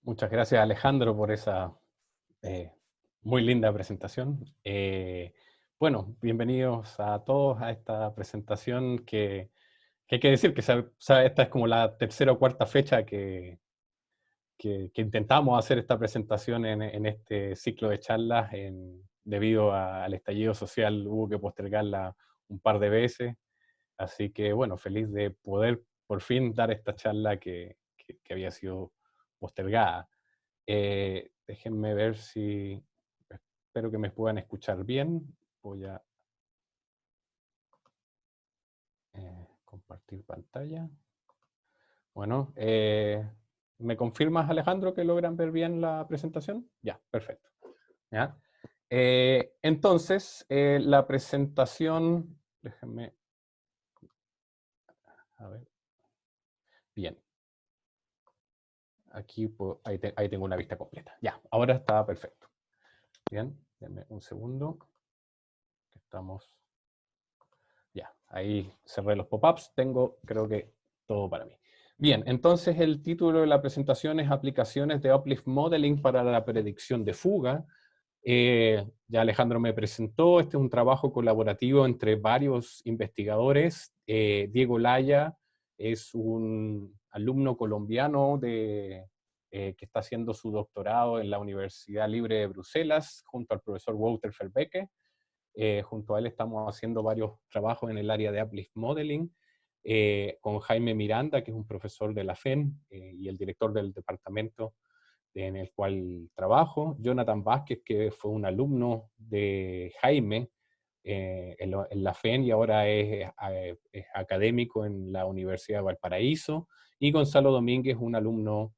Muchas gracias, Alejandro, por esa eh, muy linda presentación. Bueno, bienvenidos a todos a esta presentación que hay que decir que esta es como la tercera o cuarta fecha que intentamos hacer esta presentación en este ciclo de charlas. Debido al estallido social hubo que postergarla un par de veces. Así que, bueno, feliz de poder por fin dar esta charla que había sido postergada. Déjenme ver si, espero que me puedan escuchar bien. Voy a compartir pantalla. Bueno, ¿me confirmas, Alejandro, que logran ver bien la presentación? Ya, perfecto. ¿Ya? Entonces, la presentación, déjenme, a ver, bien. Aquí ahí tengo una vista completa. Ya, ahora está perfecto. Bien, denme un segundo. Estamos. Ya, ahí cerré los pop-ups. Tengo, creo que, todo para mí. Bien, entonces el título de la presentación es Aplicaciones de Uplift Modeling para la predicción de fuga. Ya Alejandro me presentó, este es un trabajo colaborativo entre varios investigadores. Diego Laya es un alumno colombiano que está haciendo su doctorado en la Universidad Libre de Bruselas, junto al profesor Wouter Verbeke. Junto a él estamos haciendo varios trabajos en el área de Uplift Modeling, con Jaime Miranda, que es un profesor de la FEN y el director del departamento en el cual trabajo, Jonathan Vázquez, que fue un alumno de Jaime en la FEN y ahora es académico en la Universidad de Valparaíso, y Gonzalo Domínguez, un alumno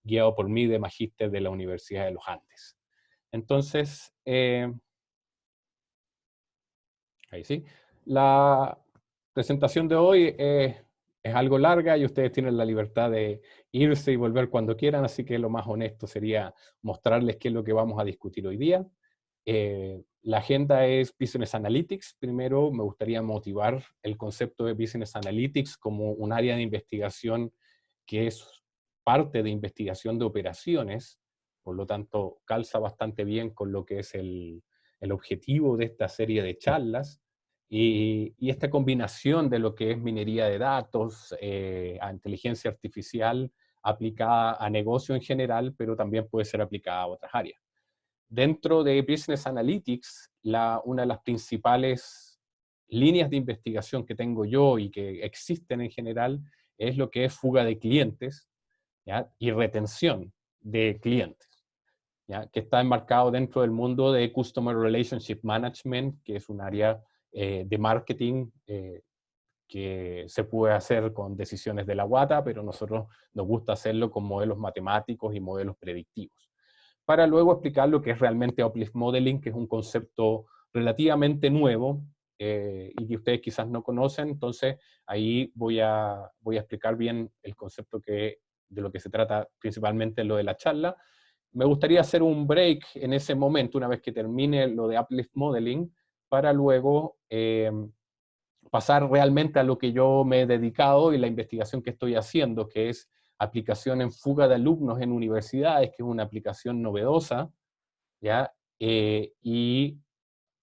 guiado por mí de magíster de la Universidad de los Andes. Entonces, ahí sí. La presentación de hoy es algo larga y ustedes tienen la libertad de irse y volver cuando quieran, así que lo más honesto sería mostrarles qué es lo que vamos a discutir hoy día. La agenda es Business Analytics. Primero me gustaría motivar el concepto de Business Analytics como un área de investigación que es parte de investigación de operaciones, por lo tanto calza bastante bien con lo que es el objetivo de esta serie de charlas, y esta combinación de lo que es minería de datos, a inteligencia artificial aplicada a negocio en general, pero también puede ser aplicada a otras áreas. Dentro de Business Analytics, una de las principales líneas de investigación que tengo yo y que existen en general es lo que es fuga de clientes, ¿ya? Y retención de clientes, ¿ya? Que está enmarcado dentro del mundo de Customer Relationship Management, que es un área de marketing que se puede hacer con decisiones de la guata, pero nosotros nos gusta hacerlo con modelos matemáticos y modelos predictivos. Para luego explicar lo que es realmente Uplift Modeling, que es un concepto relativamente nuevo y que ustedes quizás no conocen. Entonces ahí voy a explicar bien el concepto de lo que se trata principalmente en lo de la charla. Me gustaría hacer un break en ese momento, una vez que termine lo de Uplift Modeling, para luego pasar realmente a lo que yo me he dedicado y la investigación que estoy haciendo, que es aplicación en fuga de alumnos en universidades, que es una aplicación novedosa, ¿ya? Y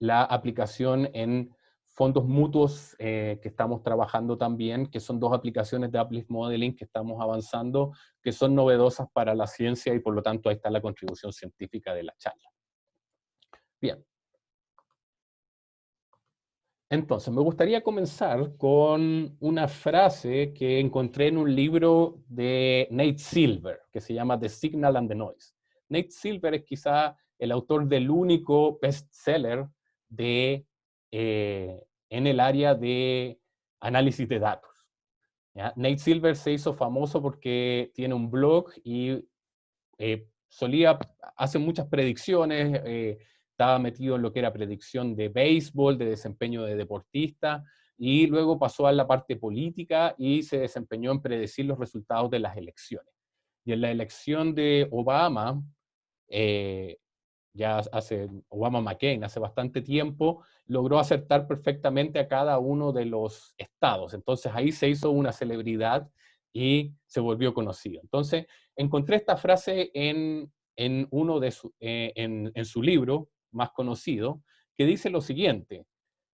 la aplicación en fondos mutuos que estamos trabajando también, que son dos aplicaciones de Uplift Modeling que estamos avanzando, que son novedosas para la ciencia y por lo tanto ahí está la contribución científica de la charla. Bien. Entonces, me gustaría comenzar con una frase que encontré en un libro de Nate Silver, que se llama The Signal and the Noise. Nate Silver es quizá el autor del único bestseller en el área de análisis de datos, ¿ya? Nate Silver se hizo famoso porque tiene un blog y hace muchas predicciones, estaba metido en lo que era predicción de béisbol, de desempeño de deportista, y luego pasó a la parte política y se desempeñó en predecir los resultados de las elecciones. Y en la elección de Obama, eh, Obama-McCain, hace bastante tiempo, logró acertar perfectamente a cada uno de los estados. Entonces ahí se hizo una celebridad y se volvió conocido. Entonces, encontré esta frase uno de en su libro más conocido, que dice lo siguiente: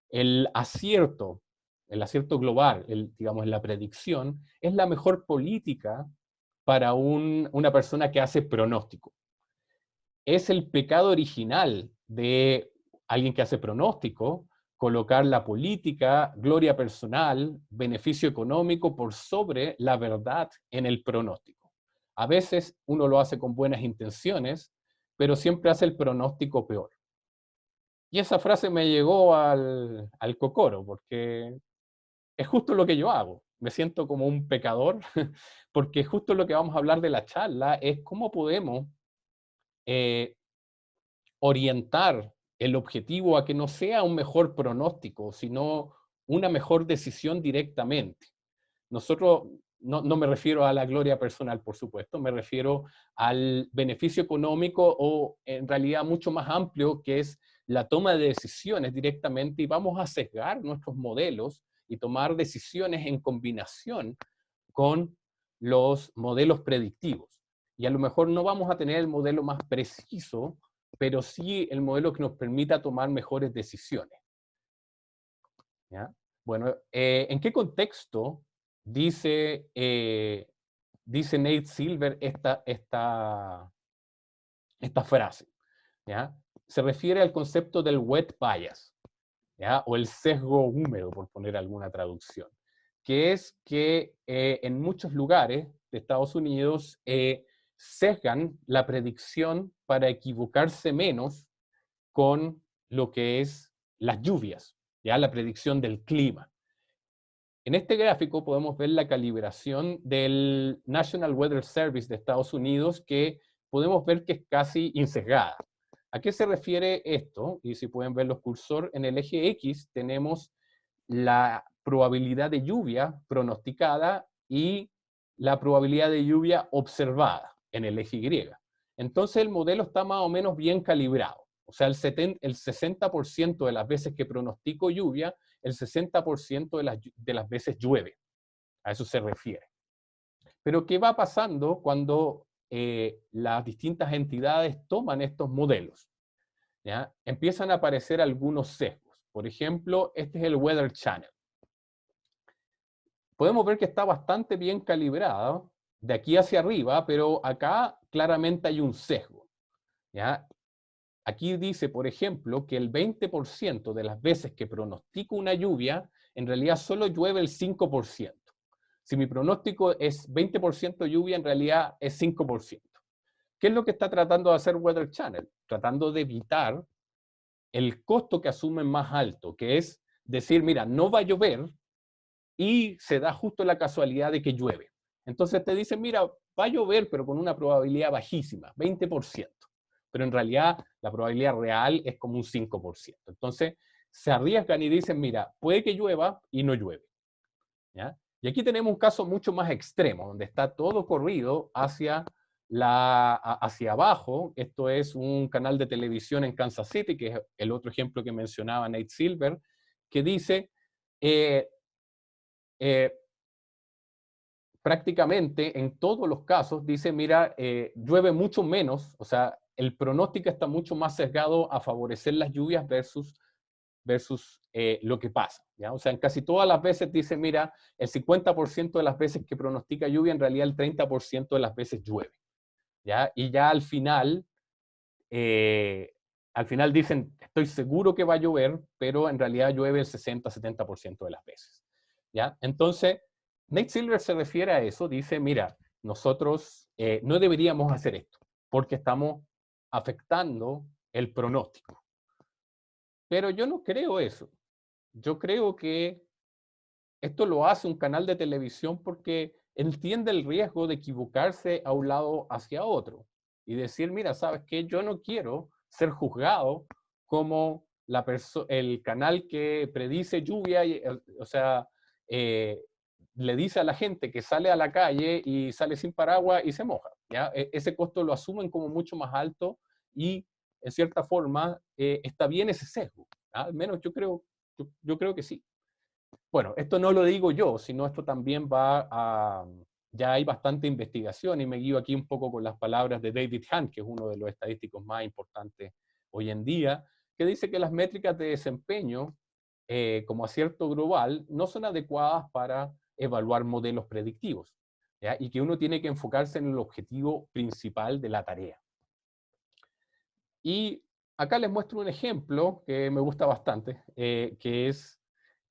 el acierto, el acierto global, digamos, la predicción, es la mejor política para una persona que hace pronóstico. Es el pecado original de alguien que hace pronóstico, colocar la política, gloria personal, beneficio económico por sobre la verdad en el pronóstico. A veces uno lo hace con buenas intenciones, pero siempre hace el pronóstico peor. Y esa frase me llegó al cocoro, porque es justo lo que yo hago. Me siento como un pecador, porque justo lo que vamos a hablar de la charla es cómo podemos eh, orientar el objetivo a que no sea un mejor pronóstico, sino una mejor decisión directamente. Nosotros, no me refiero a la gloria personal, por supuesto, me refiero al beneficio económico o en realidad mucho más amplio, que es la toma de decisiones directamente, y vamos a sesgar nuestros modelos y tomar decisiones en combinación con los modelos predictivos. Y a lo mejor no vamos a tener el modelo más preciso, pero sí el modelo que nos permita tomar mejores decisiones. ¿Ya? Bueno, ¿en qué contexto dice Nate Silver esta frase? ¿Ya? Se refiere al concepto del wet bias, ¿ya? O el sesgo húmedo, por poner alguna traducción, que es que en muchos lugares de Estados Unidos sesgan la predicción para equivocarse menos con lo que es las lluvias, ya la predicción del clima. En este gráfico podemos ver la calibración del National Weather Service de Estados Unidos, que podemos ver que es casi insesgada. ¿A qué se refiere esto? Y si pueden ver los cursores, en el eje X tenemos la probabilidad de lluvia pronosticada y la probabilidad de lluvia observada en el eje Y. Entonces el modelo está más o menos bien calibrado. O sea, el 60% de las veces que pronostico lluvia, el 60% de las veces llueve. A eso se refiere. Pero ¿qué va pasando cuando las distintas entidades toman estos modelos? ¿Ya? Empiezan a aparecer algunos sesgos. Por ejemplo, este es el Weather Channel. Podemos ver que está bastante bien calibrado de aquí hacia arriba, pero acá claramente hay un sesgo. ¿Ya? Aquí dice, por ejemplo, que el 20% de las veces que pronostico una lluvia, en realidad solo llueve el 5%. Si mi pronóstico es 20% lluvia, en realidad es 5%. ¿Qué es lo que está tratando de hacer Weather Channel? Tratando de evitar el costo que asumen más alto, que es decir, mira, no va a llover y se da justo la casualidad de que llueve. Entonces te dicen, mira, va a llover, pero con una probabilidad bajísima, 20%. Pero en realidad la probabilidad real es como un 5%. Entonces se arriesgan y dicen, mira, puede que llueva y no llueve. ¿Ya? Y aquí tenemos un caso mucho más extremo, donde está todo corrido hacia abajo. Esto es un canal de televisión en Kansas City, que es el otro ejemplo que mencionaba Nate Silver, que dice, eh, eh, prácticamente en todos los casos, dice, mira, llueve mucho menos, o sea, el pronóstico está mucho más sesgado a favorecer las lluvias versus lo que pasa. ¿Ya? O sea, en casi todas las veces dice, mira, el 50% de las veces que pronostica lluvia, en realidad el 30% de las veces llueve. ¿Ya? Y ya al final dicen, estoy seguro que va a llover, pero en realidad llueve el 60-70% de las veces. ¿Ya? Entonces, Nate Silver se refiere a eso, dice, mira, nosotros no deberíamos hacer esto, porque estamos afectando el pronóstico. Pero yo no creo eso. Yo creo que esto lo hace un canal de televisión porque entiende el riesgo de equivocarse a un lado hacia otro y decir, mira, ¿sabes qué? Yo no quiero ser juzgado como el canal que predice lluvia, o sea, eh, le dice a la gente que sale a la calle y sale sin paraguas y se moja. ¿Ya? Ese costo lo asumen como mucho más alto y, en cierta forma, está bien ese sesgo. ¿Ya? Al menos yo creo que sí. Bueno, esto no lo digo yo, sino esto también va ya hay bastante investigación, y me guío aquí un poco con las palabras de David Hunt, que es uno de los estadísticos más importantes hoy en día, que dice que las métricas de desempeño como acierto global no son adecuadas para evaluar modelos predictivos, ¿ya? Y que uno tiene que enfocarse en el objetivo principal de la tarea. Y acá les muestro un ejemplo que me gusta bastante, que es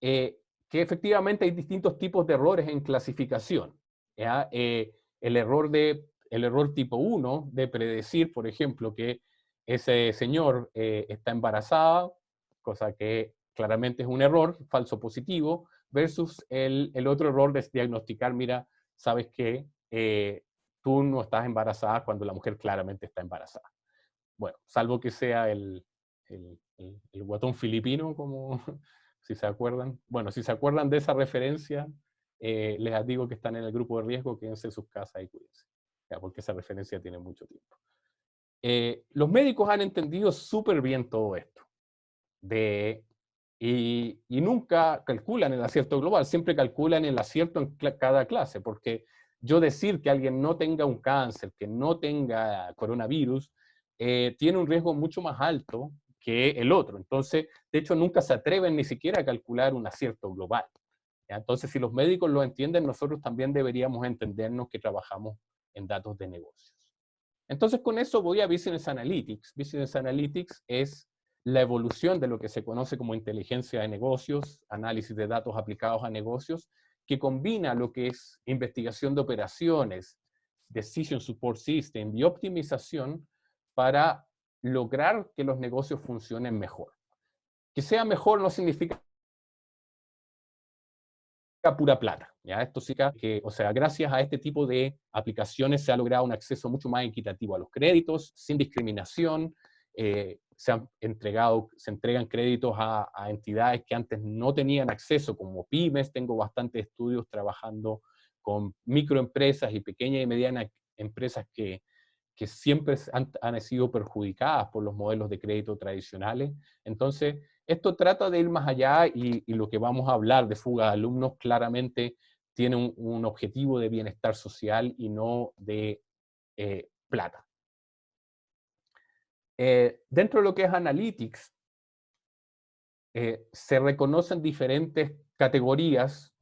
que efectivamente hay distintos tipos de errores en clasificación, ¿ya? El error tipo 1 de predecir, por ejemplo, que ese señor está embarazada, cosa que claramente es un error, falso positivo, versus el otro error de diagnosticar, mira, sabes que tú no estás embarazada cuando la mujer claramente está embarazada. Bueno, salvo que sea el guatón filipino, como si se acuerdan. Bueno, si se acuerdan de esa referencia, les digo que están en el grupo de riesgo, quédense en sus casas y cuídense, ya, porque esa referencia tiene mucho tiempo. Los médicos han entendido súper bien todo esto, y nunca calculan el acierto global, siempre calculan el acierto en cada clase, porque yo decir que alguien no tenga un cáncer, que no tenga coronavirus, tiene un riesgo mucho más alto que el otro. Entonces, de hecho, nunca se atreven ni siquiera a calcular un acierto global, ¿ya? Entonces, si los médicos lo entienden, nosotros también deberíamos entendernos que trabajamos en datos de negocios. Entonces, con eso voy a Business Analytics. Business Analytics es la evolución de lo que se conoce como inteligencia de negocios, análisis de datos aplicados a negocios, que combina lo que es investigación de operaciones, decision support system y optimización para lograr que los negocios funcionen mejor. Que sea mejor no significa pura plata, ¿ya? Esto sí que, o sea, gracias a este tipo de aplicaciones se ha logrado un acceso mucho más equitativo a los créditos, sin discriminación. Se entregan créditos a entidades que antes no tenían acceso, como pymes. Tengo bastantes estudios trabajando con microempresas y pequeñas y medianas empresas que siempre han sido perjudicadas por los modelos de crédito tradicionales. Entonces, esto trata de ir más allá, y lo que vamos a hablar de fuga de alumnos claramente tiene un objetivo de bienestar social y no de plata. Dentro de lo que es Analytics, se reconocen diferentes categorías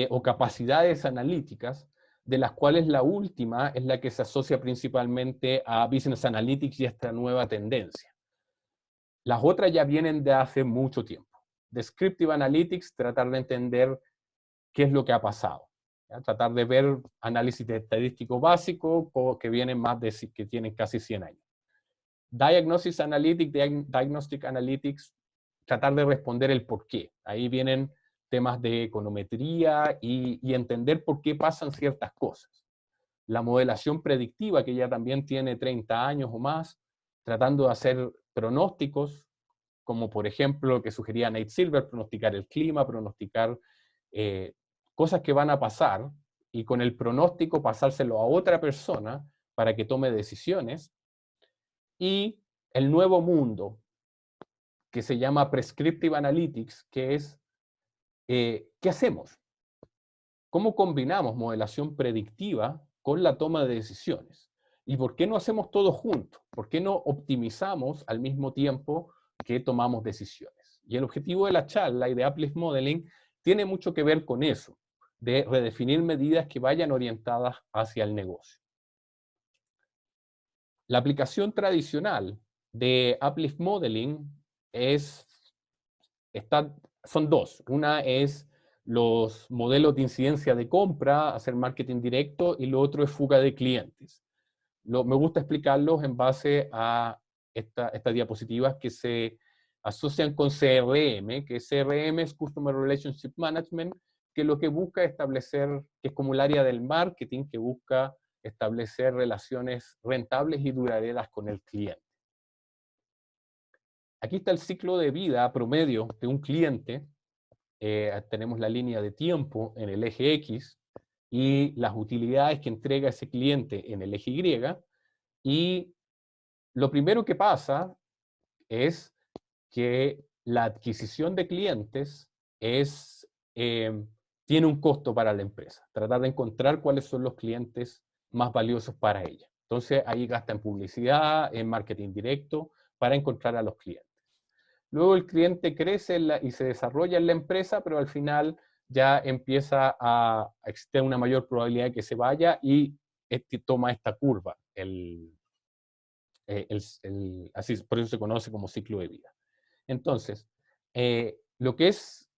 o capacidades analíticas, de las cuales la última es la que se asocia principalmente a Business Analytics y a esta nueva tendencia. Las otras ya vienen de hace mucho tiempo. Descriptive Analytics, tratar de entender qué es lo que ha pasado, ¿ya? Tratar de ver análisis de estadístico básico que vienen que tienen casi 100 años. Diagnostic Analytics, tratar de responder el por qué. Ahí vienen temas de econometría y entender por qué pasan ciertas cosas. La modelación predictiva, que ya también tiene 30 años o más, tratando de hacer pronósticos, como por ejemplo lo que sugería Nate Silver, pronosticar el clima, pronosticar cosas que van a pasar, y con el pronóstico pasárselo a otra persona para que tome decisiones. Y el nuevo mundo, que se llama Prescriptive Analytics, que es, ¿qué hacemos? ¿Cómo combinamos modelación predictiva con la toma de decisiones? ¿Y por qué no hacemos todo junto? ¿Por qué no optimizamos al mismo tiempo que tomamos decisiones? Y el objetivo de la charla y de Uplift Modeling tiene mucho que ver con eso, de redefinir medidas que vayan orientadas hacia el negocio. La aplicación tradicional de Uplift Modeling son dos. Una es los modelos de incidencia de compra, hacer marketing directo, y lo otro es fuga de clientes. Me gusta explicarlos en base a estas diapositivas que se asocian con CRM, que CRM es Customer Relationship Management, que lo que busca establecer, que es como el área del marketing, que busca establecer relaciones rentables y duraderas con el cliente. Aquí está el ciclo de vida promedio de un cliente. Tenemos la línea de tiempo en el eje X y las utilidades que entrega ese cliente en el eje Y. Y lo primero que pasa es que la adquisición de clientes es tiene un costo para la empresa. Tratar de encontrar cuáles son los clientes más valiosos para ella. Entonces ahí gasta en publicidad, en marketing directo, para encontrar a los clientes. Luego el cliente crece y se desarrolla en la empresa, pero al final ya empieza a existir una mayor probabilidad de que se vaya y toma esta curva. Así, por eso se conoce como ciclo de vida. Entonces, lo que es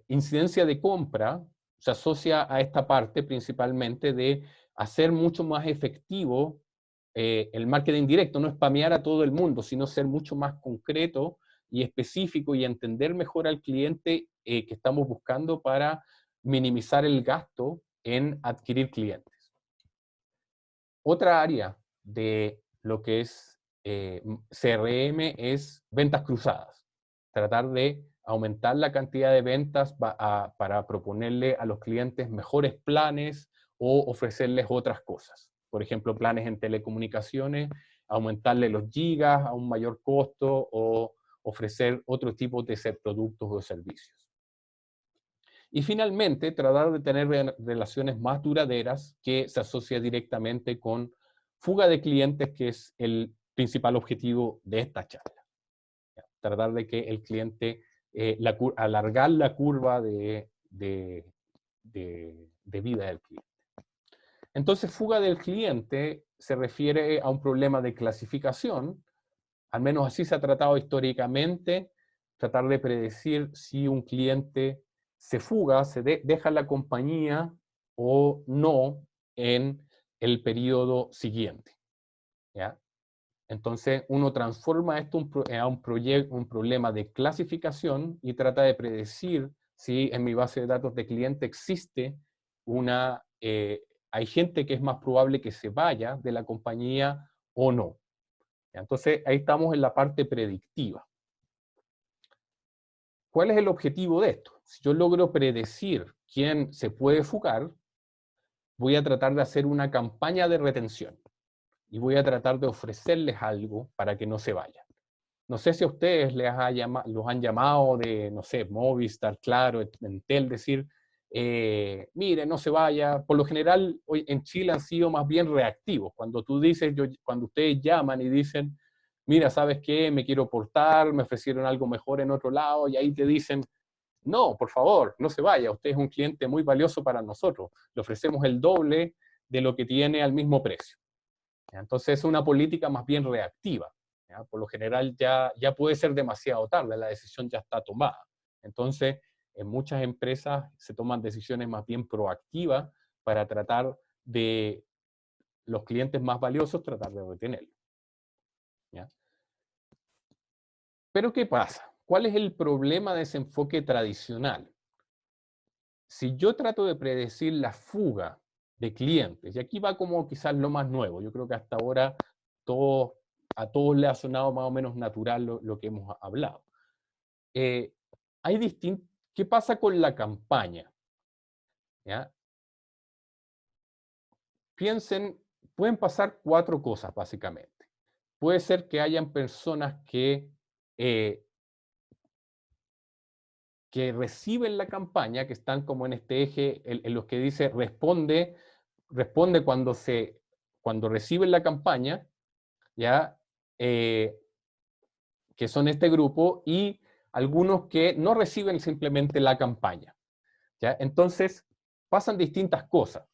incidencia de compra se asocia a esta parte principalmente de hacer mucho más efectivo el marketing directo, no spamear a todo el mundo, sino ser mucho más concreto y específico y entender mejor al cliente que estamos buscando para minimizar el gasto en adquirir clientes. Otra área de lo que es CRM es ventas cruzadas. Tratar de aumentar la cantidad de ventas para proponerle a los clientes mejores planes o ofrecerles otras cosas. Por ejemplo, planes en telecomunicaciones, aumentarle los gigas a un mayor costo o ofrecer otro tipo de productos o servicios. Y finalmente, tratar de tener relaciones más duraderas que se asocia directamente con fuga de clientes, que es el principal objetivo de esta charla. Tratar de que el cliente, alargar la curva de vida del cliente. Entonces, fuga del cliente se refiere a un problema de clasificación, al menos así se ha tratado históricamente, tratar de predecir si un cliente se fuga, deja la compañía o no en el periodo siguiente. ¿Ya? Entonces, uno transforma esto a un problema de clasificación y trata de predecir si en mi base de datos de cliente existe hay gente que es más probable que se vaya de la compañía o no. Entonces, ahí estamos en la parte predictiva. ¿Cuál es el objetivo de esto? Si yo logro predecir quién se puede fugar, voy a tratar de hacer una campaña de retención y voy a tratar de ofrecerles algo para que no se vayan. No sé si a ustedes los han llamado de, no sé, Movistar, Claro, Entel, decir, mire, no se vaya. Por lo general, hoy en Chile han sido más bien reactivos. Cuando tú dices, cuando ustedes llaman y dicen, mira, ¿sabes qué? Me quiero portar, me ofrecieron algo mejor en otro lado, y ahí te dicen, no, por favor, no se vaya, usted es un cliente muy valioso para nosotros, le ofrecemos el doble de lo que tiene al mismo precio. Entonces es una política más bien reactiva. ¿Ya? Por lo general ya puede ser demasiado tarde, la decisión ya está tomada. Entonces, en muchas empresas se toman decisiones más bien proactivas para tratar de los clientes más valiosos, tratar de retenerlos. ¿Ya? Pero ¿qué pasa? ¿Cuál es el problema de ese enfoque tradicional? Si yo trato de predecir la fuga de clientes, y aquí va como quizás lo más nuevo, yo creo que hasta ahora a todos les ha sonado más o menos natural lo que hemos hablado. ¿Qué pasa con la campaña? ¿Ya? Pueden pasar 4 cosas básicamente. Puede ser que hayan personas que reciben la campaña, que están como en este eje, en los que dice responde cuando reciben la campaña, ¿ya? Que son este grupo, y algunos que no reciben simplemente la campaña. ¿Ya? Entonces, pasan distintas cosas.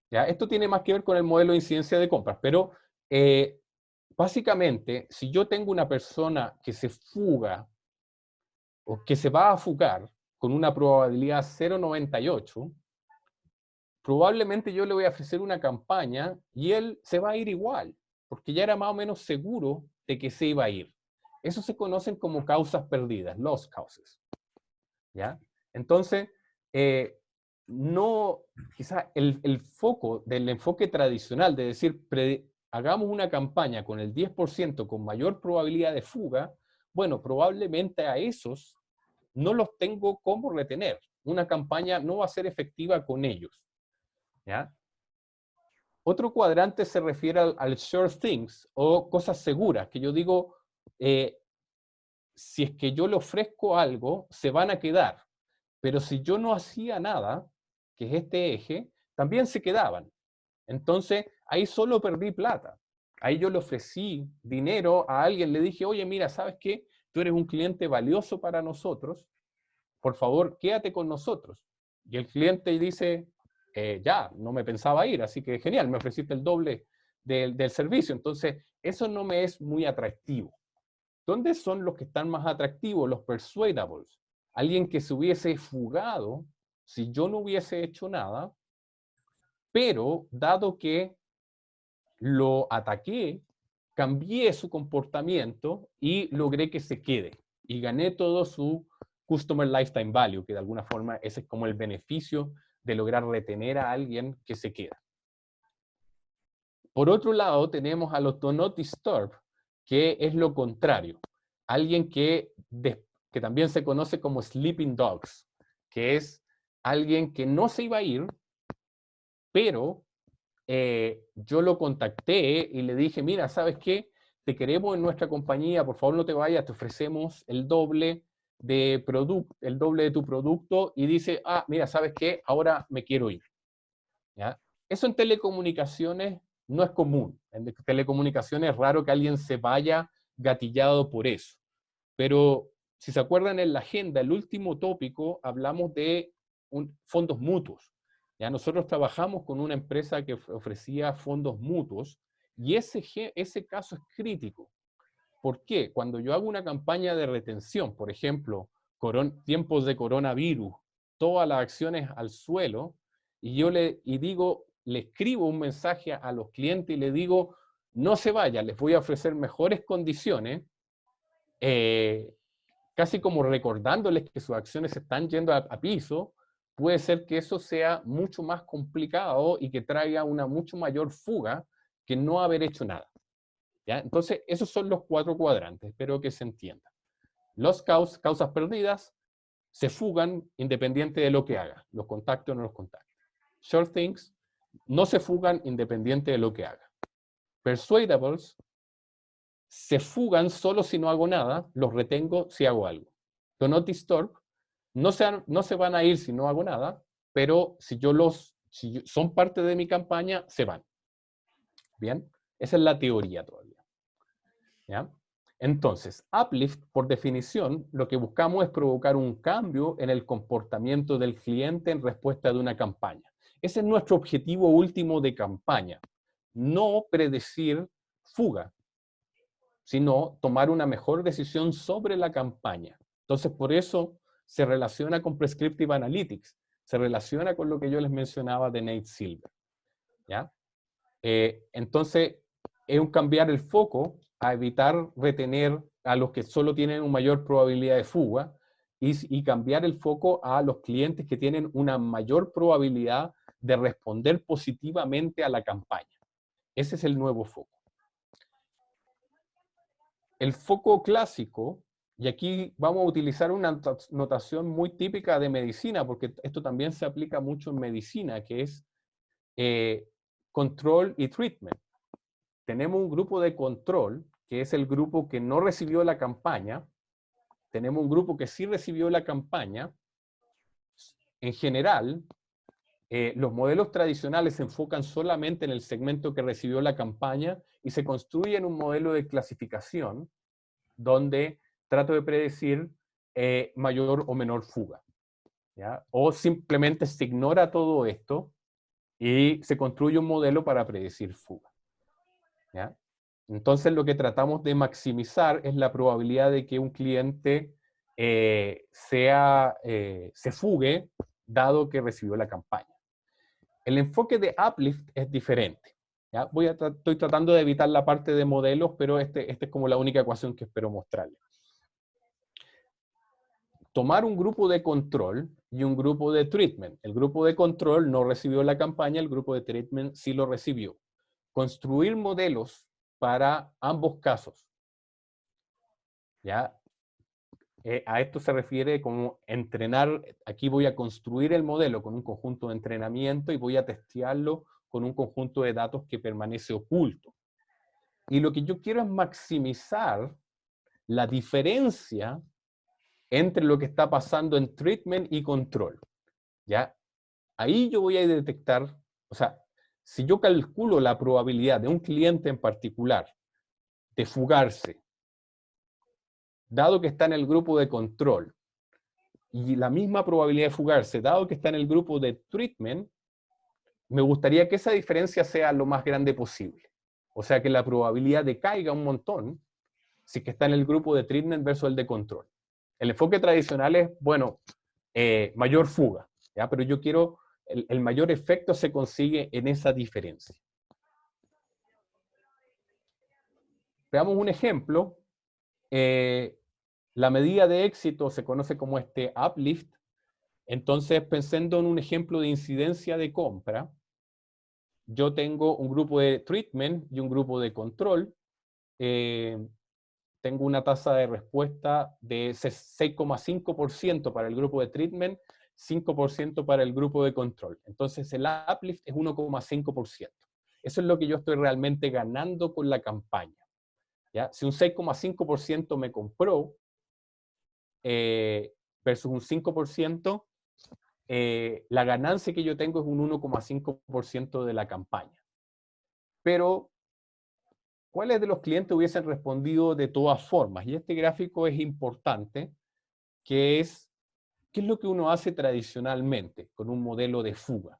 ¿Ya? Esto tiene más que ver con el modelo de incidencia de compras, pero básicamente, si yo tengo una persona que se fuga o que se va a fugar con una probabilidad 0,98, probablemente yo le voy a ofrecer una campaña y él se va a ir igual, porque ya era más o menos seguro de que se iba a ir. Eso se conocen como causas perdidas, lost causes. ¿Ya? Entonces, quizás el foco del enfoque tradicional de decir, hagamos una campaña con el 10% con mayor probabilidad de fuga, bueno, probablemente a esos no los tengo cómo retener. Una campaña no va a ser efectiva con ellos. ¿Ya? Otro cuadrante se refiere al sure things o cosas seguras, que yo digo, si es que yo le ofrezco algo, se van a quedar. Pero si yo no hacía nada, que es este eje, también se quedaban. Entonces, ahí solo perdí plata. Ahí yo le ofrecí dinero a alguien, le dije, oye, mira, ¿sabes qué? Tú eres un cliente valioso para nosotros, por favor, quédate con nosotros. Y el cliente dice, ya, no me pensaba ir, así que genial, me ofreciste el doble del servicio. Entonces, eso no me es muy atractivo. ¿Dónde son los que están más atractivos? Los persuadables. Alguien que se hubiese fugado si yo no hubiese hecho nada, pero dado que lo ataqué, cambié su comportamiento y logré que se quede. Y gané todo su Customer Lifetime Value, que de alguna forma ese es como el beneficio de lograr retener a alguien que se queda. Por otro lado, tenemos a los Do Not Disturb, que es lo contrario. Alguien que también se conoce como Sleeping Dogs, que es alguien que no se iba a ir, pero yo lo contacté y le dije, mira, ¿sabes qué? Te queremos en nuestra compañía, por favor no te vayas, te ofrecemos el doble el doble de tu producto, y dice, ah, mira, ¿sabes qué? Ahora me quiero ir. ¿Ya? Eso en telecomunicaciones no es común. En telecomunicaciones es raro que alguien se vaya gatillado por eso. Pero si se acuerdan en la agenda, el último tópico, hablamos de fondos mutuos. ¿Ya? Nosotros trabajamos con una empresa que ofrecía fondos mutuos y ese caso es crítico. ¿Por qué? Cuando yo hago una campaña de retención, por ejemplo, tiempos de coronavirus, todas las acciones al suelo, y yo le escribo un mensaje a los clientes y le digo, no se vayan, les voy a ofrecer mejores condiciones, casi como recordándoles que sus acciones se están yendo a piso, puede ser que eso sea mucho más complicado y que traiga una mucho mayor fuga que no haber hecho nada. ¿Ya? Entonces, esos son los 4 cuadrantes, espero que se entienda. Los causas perdidas, se fugan independiente de lo que haga, los contacte o no los contacte. Short things, no se fugan independiente de lo que haga. Persuadables, se fugan solo si no hago nada, los retengo si hago algo. Do not disturb, no se van a ir si no hago nada, pero si son parte de mi campaña, se van. Bien, esa es la teoría todavía. ¿Ya? Entonces, uplift, por definición, lo que buscamos es provocar un cambio en el comportamiento del cliente en respuesta de una campaña. Ese es nuestro objetivo último de campaña. No predecir fuga, sino tomar una mejor decisión sobre la campaña. Entonces, por eso se relaciona con Prescriptive Analytics, se relaciona con lo que yo les mencionaba de Nate Silver. ¿Ya? Entonces, es un cambiar el foco a evitar retener a los que solo tienen una mayor probabilidad de fuga y cambiar el foco a los clientes que tienen una mayor probabilidad de responder positivamente a la campaña. Ese es el nuevo foco. El foco clásico, y aquí vamos a utilizar una notación muy típica de medicina, porque esto también se aplica mucho en medicina, que es control y treatment. Tenemos un grupo de control, que es el grupo que no recibió la campaña. Tenemos un grupo que sí recibió la campaña. En general, los modelos tradicionales se enfocan solamente en el segmento que recibió la campaña y se construyen un modelo de clasificación donde trato de predecir mayor o menor fuga. ¿Ya? O simplemente se ignora todo esto y se construye un modelo para predecir fuga. ¿Ya? Entonces lo que tratamos de maximizar es la probabilidad de que un cliente se fugue dado que recibió la campaña. El enfoque de uplift es diferente. ¿Ya? Estoy tratando de evitar la parte de modelos, pero este es como la única ecuación que espero mostrarles. Tomar un grupo de control y un grupo de treatment. El grupo de control no recibió la campaña, el grupo de treatment sí lo recibió. Construir modelos para ambos casos. ¿Ya? A esto se refiere como entrenar. Aquí voy a construir el modelo con un conjunto de entrenamiento y voy a testearlo con un conjunto de datos que permanece oculto. Y lo que yo quiero es maximizar la diferencia entre lo que está pasando en treatment y control. ¿Ya? Ahí yo voy a detectar, o sea, si yo calculo la probabilidad de un cliente en particular de fugarse, dado que está en el grupo de control, y la misma probabilidad de fugarse, dado que está en el grupo de treatment, me gustaría que esa diferencia sea lo más grande posible. O sea, que la probabilidad de caiga un montón si que está en el grupo de treatment versus el de control. El enfoque tradicional es, bueno, mayor fuga, ¿ya? Pero yo quiero, el mayor efecto se consigue en esa diferencia. Veamos un ejemplo. La medida de éxito se conoce como este uplift. Entonces, pensando en un ejemplo de incidencia de compra, yo tengo un grupo de treatment y un grupo de control. Tengo una tasa de respuesta de 6,5% para el grupo de treatment, 5% para el grupo de control. Entonces el uplift es 1,5%. Eso es lo que yo estoy realmente ganando con la campaña. ¿Ya? Si un 6,5% me compró versus un 5%, la ganancia que yo tengo es un 1,5% de la campaña. Pero ¿cuáles de los clientes hubiesen respondido de todas formas? Y este gráfico es importante, que es, ¿qué es lo que uno hace tradicionalmente con un modelo de fuga?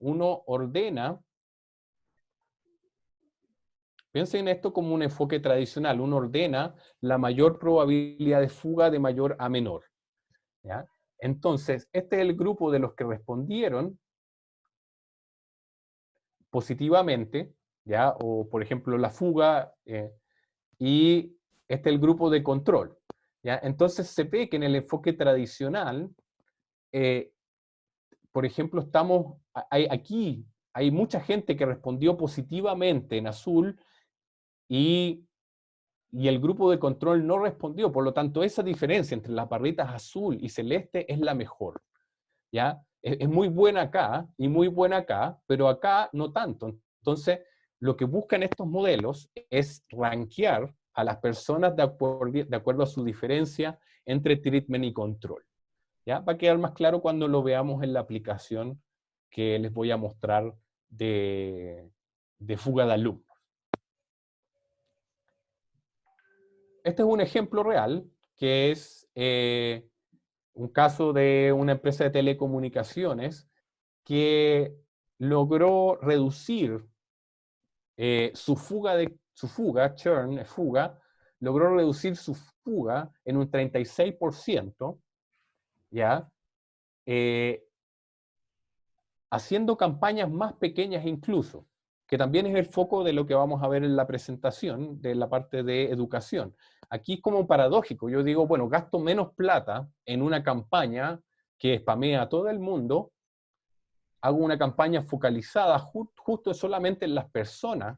Uno ordena, piensen en esto como un enfoque tradicional, uno ordena la mayor probabilidad de fuga de mayor a menor. ¿Ya? Entonces, este es el grupo de los que respondieron positivamente, ¿ya? O por ejemplo la fuga, y este es el grupo de control. ¿Ya? Entonces se ve que en el enfoque tradicional, por ejemplo, aquí hay mucha gente que respondió positivamente en azul y, y el grupo de control no respondió. Por lo tanto, esa diferencia entre las barritas azul y celeste es la mejor. ¿Ya? Es muy buena acá y muy buena acá, pero acá no tanto. Entonces, lo que buscan estos modelos es rankear a las personas de acuerdo a su diferencia entre treatment y control. ¿Ya? Va a quedar más claro cuando lo veamos en la aplicación que les voy a mostrar de fuga de alumnos. Este es un ejemplo real, que es un caso de una empresa de telecomunicaciones que logró reducir su fuga, churn, fuga, logró reducir su fuga en un 36%, ¿ya? Haciendo campañas más pequeñas incluso, que también es el foco de lo que vamos a ver en la presentación de la parte de educación. Aquí es como paradójico, yo digo, bueno, gasto menos plata en una campaña que spamea a todo el mundo, hago una campaña focalizada justo solamente en las personas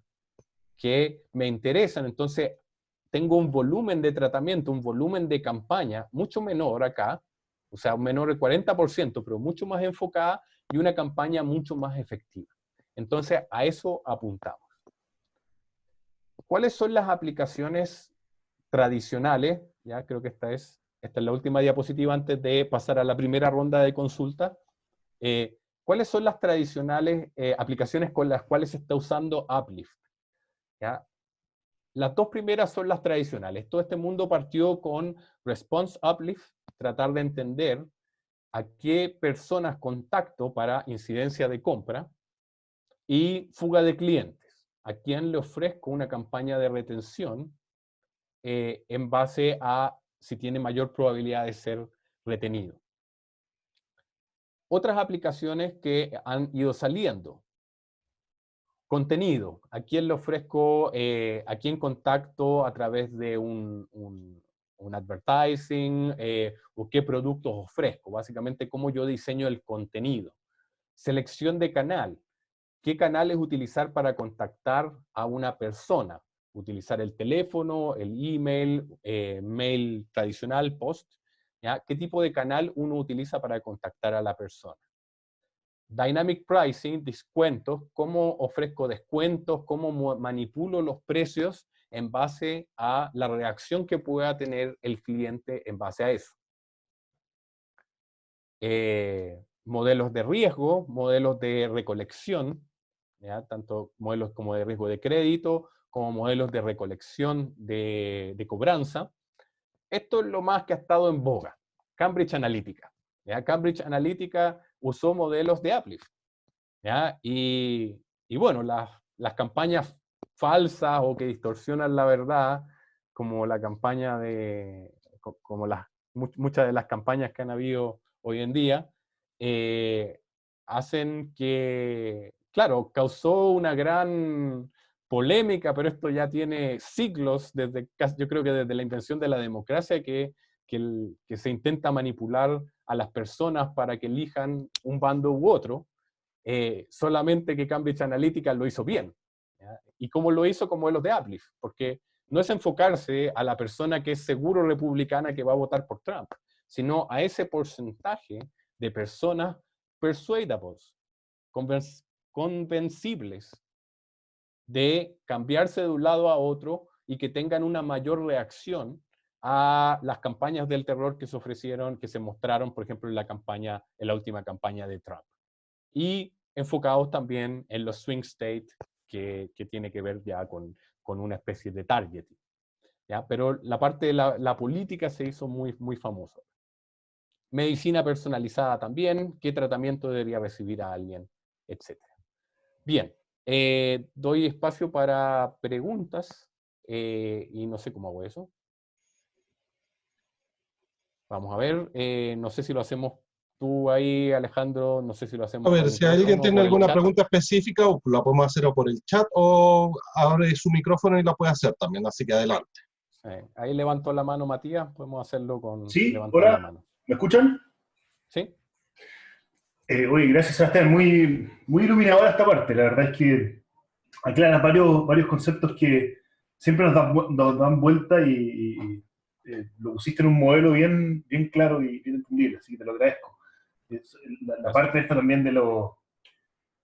que me interesan, entonces tengo un volumen de tratamiento, un volumen de campaña mucho menor acá, o sea, un menor del 40%, pero mucho más enfocada y una campaña mucho más efectiva. Entonces, a eso apuntamos. ¿Cuáles son las aplicaciones tradicionales? Ya creo que esta es la última diapositiva antes de pasar a la primera ronda de consulta. ¿Cuáles son las tradicionales aplicaciones con las cuales se está usando Uplift? ¿Ya? Las dos primeras son las tradicionales. Todo este mundo partió con Response Uplift, tratar de entender a qué personas contacto para incidencia de compra, y fuga de clientes, a quién le ofrezco una campaña de retención en base a si tiene mayor probabilidad de ser retenido. Otras aplicaciones que han ido saliendo. Contenido. ¿A quién le ofrezco, a quién contacto a través de un advertising o qué productos ofrezco? Básicamente, cómo yo diseño el contenido. Selección de canal. ¿Qué canales utilizar para contactar a una persona? Utilizar el teléfono, el email, mail tradicional, post. ¿Ya? ¿Qué tipo de canal uno utiliza para contactar a la persona? Dynamic pricing, descuentos, cómo ofrezco descuentos, cómo manipulo los precios en base a la reacción que pueda tener el cliente en base a eso. modelos de riesgo, modelos de recolección, ¿ya? Tanto modelos como de riesgo de crédito, como modelos de recolección de cobranza. Esto es lo más que ha estado en boga. Cambridge Analytica. ¿Ya? Cambridge Analytica usó modelos de Uplift. ¿Ya? Y bueno, las campañas falsas o que distorsionan la verdad, como la campaña como muchas de las campañas que han habido hoy en día, eh, hacen que, claro, causó una gran polémica, pero esto ya tiene siglos, yo creo que desde la invención de la democracia, que se intenta manipular a las personas para que elijan un bando u otro. Solamente que Cambridge Analytica lo hizo bien. ¿Ya? ¿Y cómo lo hizo? Con modelos de Uplift, porque no es enfocarse a la persona que es seguro republicana que va a votar por Trump, sino a ese porcentaje de personas persuadables, convencibles de cambiarse de un lado a otro y que tengan una mayor reacción a las campañas del terror que se ofrecieron, que se mostraron, por ejemplo, en la última campaña de Trump. Y enfocados también en los swing states, que tiene que ver ya con una especie de targeting. ¿Ya? Pero la parte de la política se hizo muy, muy famosa. Medicina personalizada también, qué tratamiento debería recibir a alguien, etc. Bien, doy espacio para preguntas y no sé cómo hago eso. Vamos a ver, no sé si lo hacemos tú ahí, Alejandro, no sé si lo A hacemos por ver, si alguien micrófono o tiene por el alguna chat. pregunta específica, la podemos hacer o por el chat o abre su micrófono y la puede hacer también, así que adelante. Ahí levantó la mano Matías, podemos hacerlo con Sí, levantar la hola, mano. ¿me escuchan? ¿Sí? Oye, gracias Sebastián, muy, muy iluminadora esta parte, la verdad es que aclaran varios conceptos que siempre nos dan vuelta lo pusiste en un modelo bien claro y bien entendible, así que te lo agradezco. La Gracias. parte esta también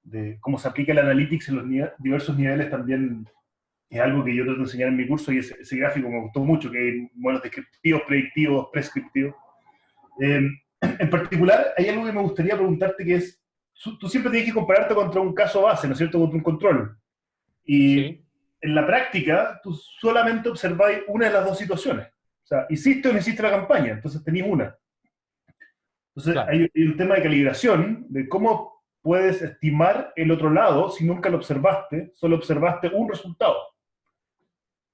de cómo se aplica el analytics en los diversos niveles también es algo que yo trato de enseñar en mi curso y ese gráfico me gustó mucho, que hay modelos descriptivos, predictivos, prescriptivos. Eh, en particular, hay algo que me gustaría preguntarte que es, tú siempre tienes que compararte contra un caso base, ¿no es cierto?, contra un control. Y Sí, en la práctica, tú solamente observáis una de las dos situaciones. O sea, hiciste o no hiciste la campaña, entonces tenéis una. Entonces, claro. hay un tema de calibración, de cómo puedes estimar el otro lado si nunca lo observaste, solo observaste un resultado.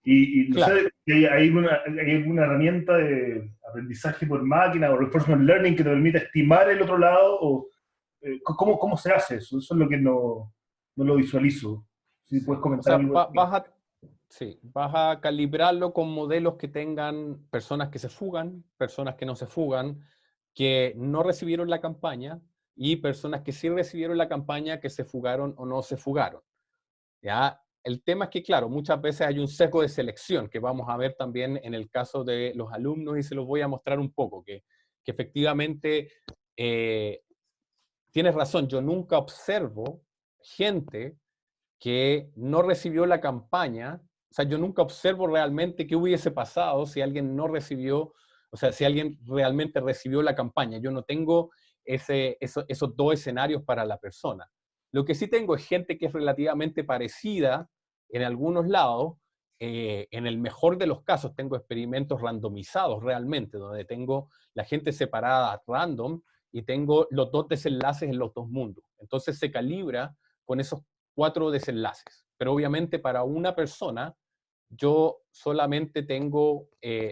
Y no Claro. sé, hay alguna herramienta de aprendizaje por máquina o reinforcement learning que te permita estimar el otro lado, o cómo se hace eso. Eso es lo que no lo visualizo. Si puedes Sí. O comentar sea, algo. sí, vas a calibrarlo con modelos que tengan personas que se fugan, personas que no se fugan, que no recibieron la campaña y personas que sí recibieron la campaña, que se fugaron o no se fugaron. ¿Ya? El tema es que, claro, muchas veces hay un sesgo de selección, que vamos a ver también en el caso de los alumnos, y se los voy a mostrar un poco, que efectivamente eh, tienes razón, yo nunca observo gente que no recibió la campaña, o sea, yo nunca observo realmente qué hubiese pasado si alguien no recibió, o sea, si alguien realmente recibió la campaña. Yo no tengo esos dos escenarios para la persona. Lo que sí tengo es gente que es relativamente parecida en algunos lados. En el mejor de los casos tengo experimentos randomizados realmente, donde tengo la gente separada random y tengo los dos desenlaces en los dos mundos. Entonces se calibra con esos 4 desenlaces. Pero obviamente para una persona yo solamente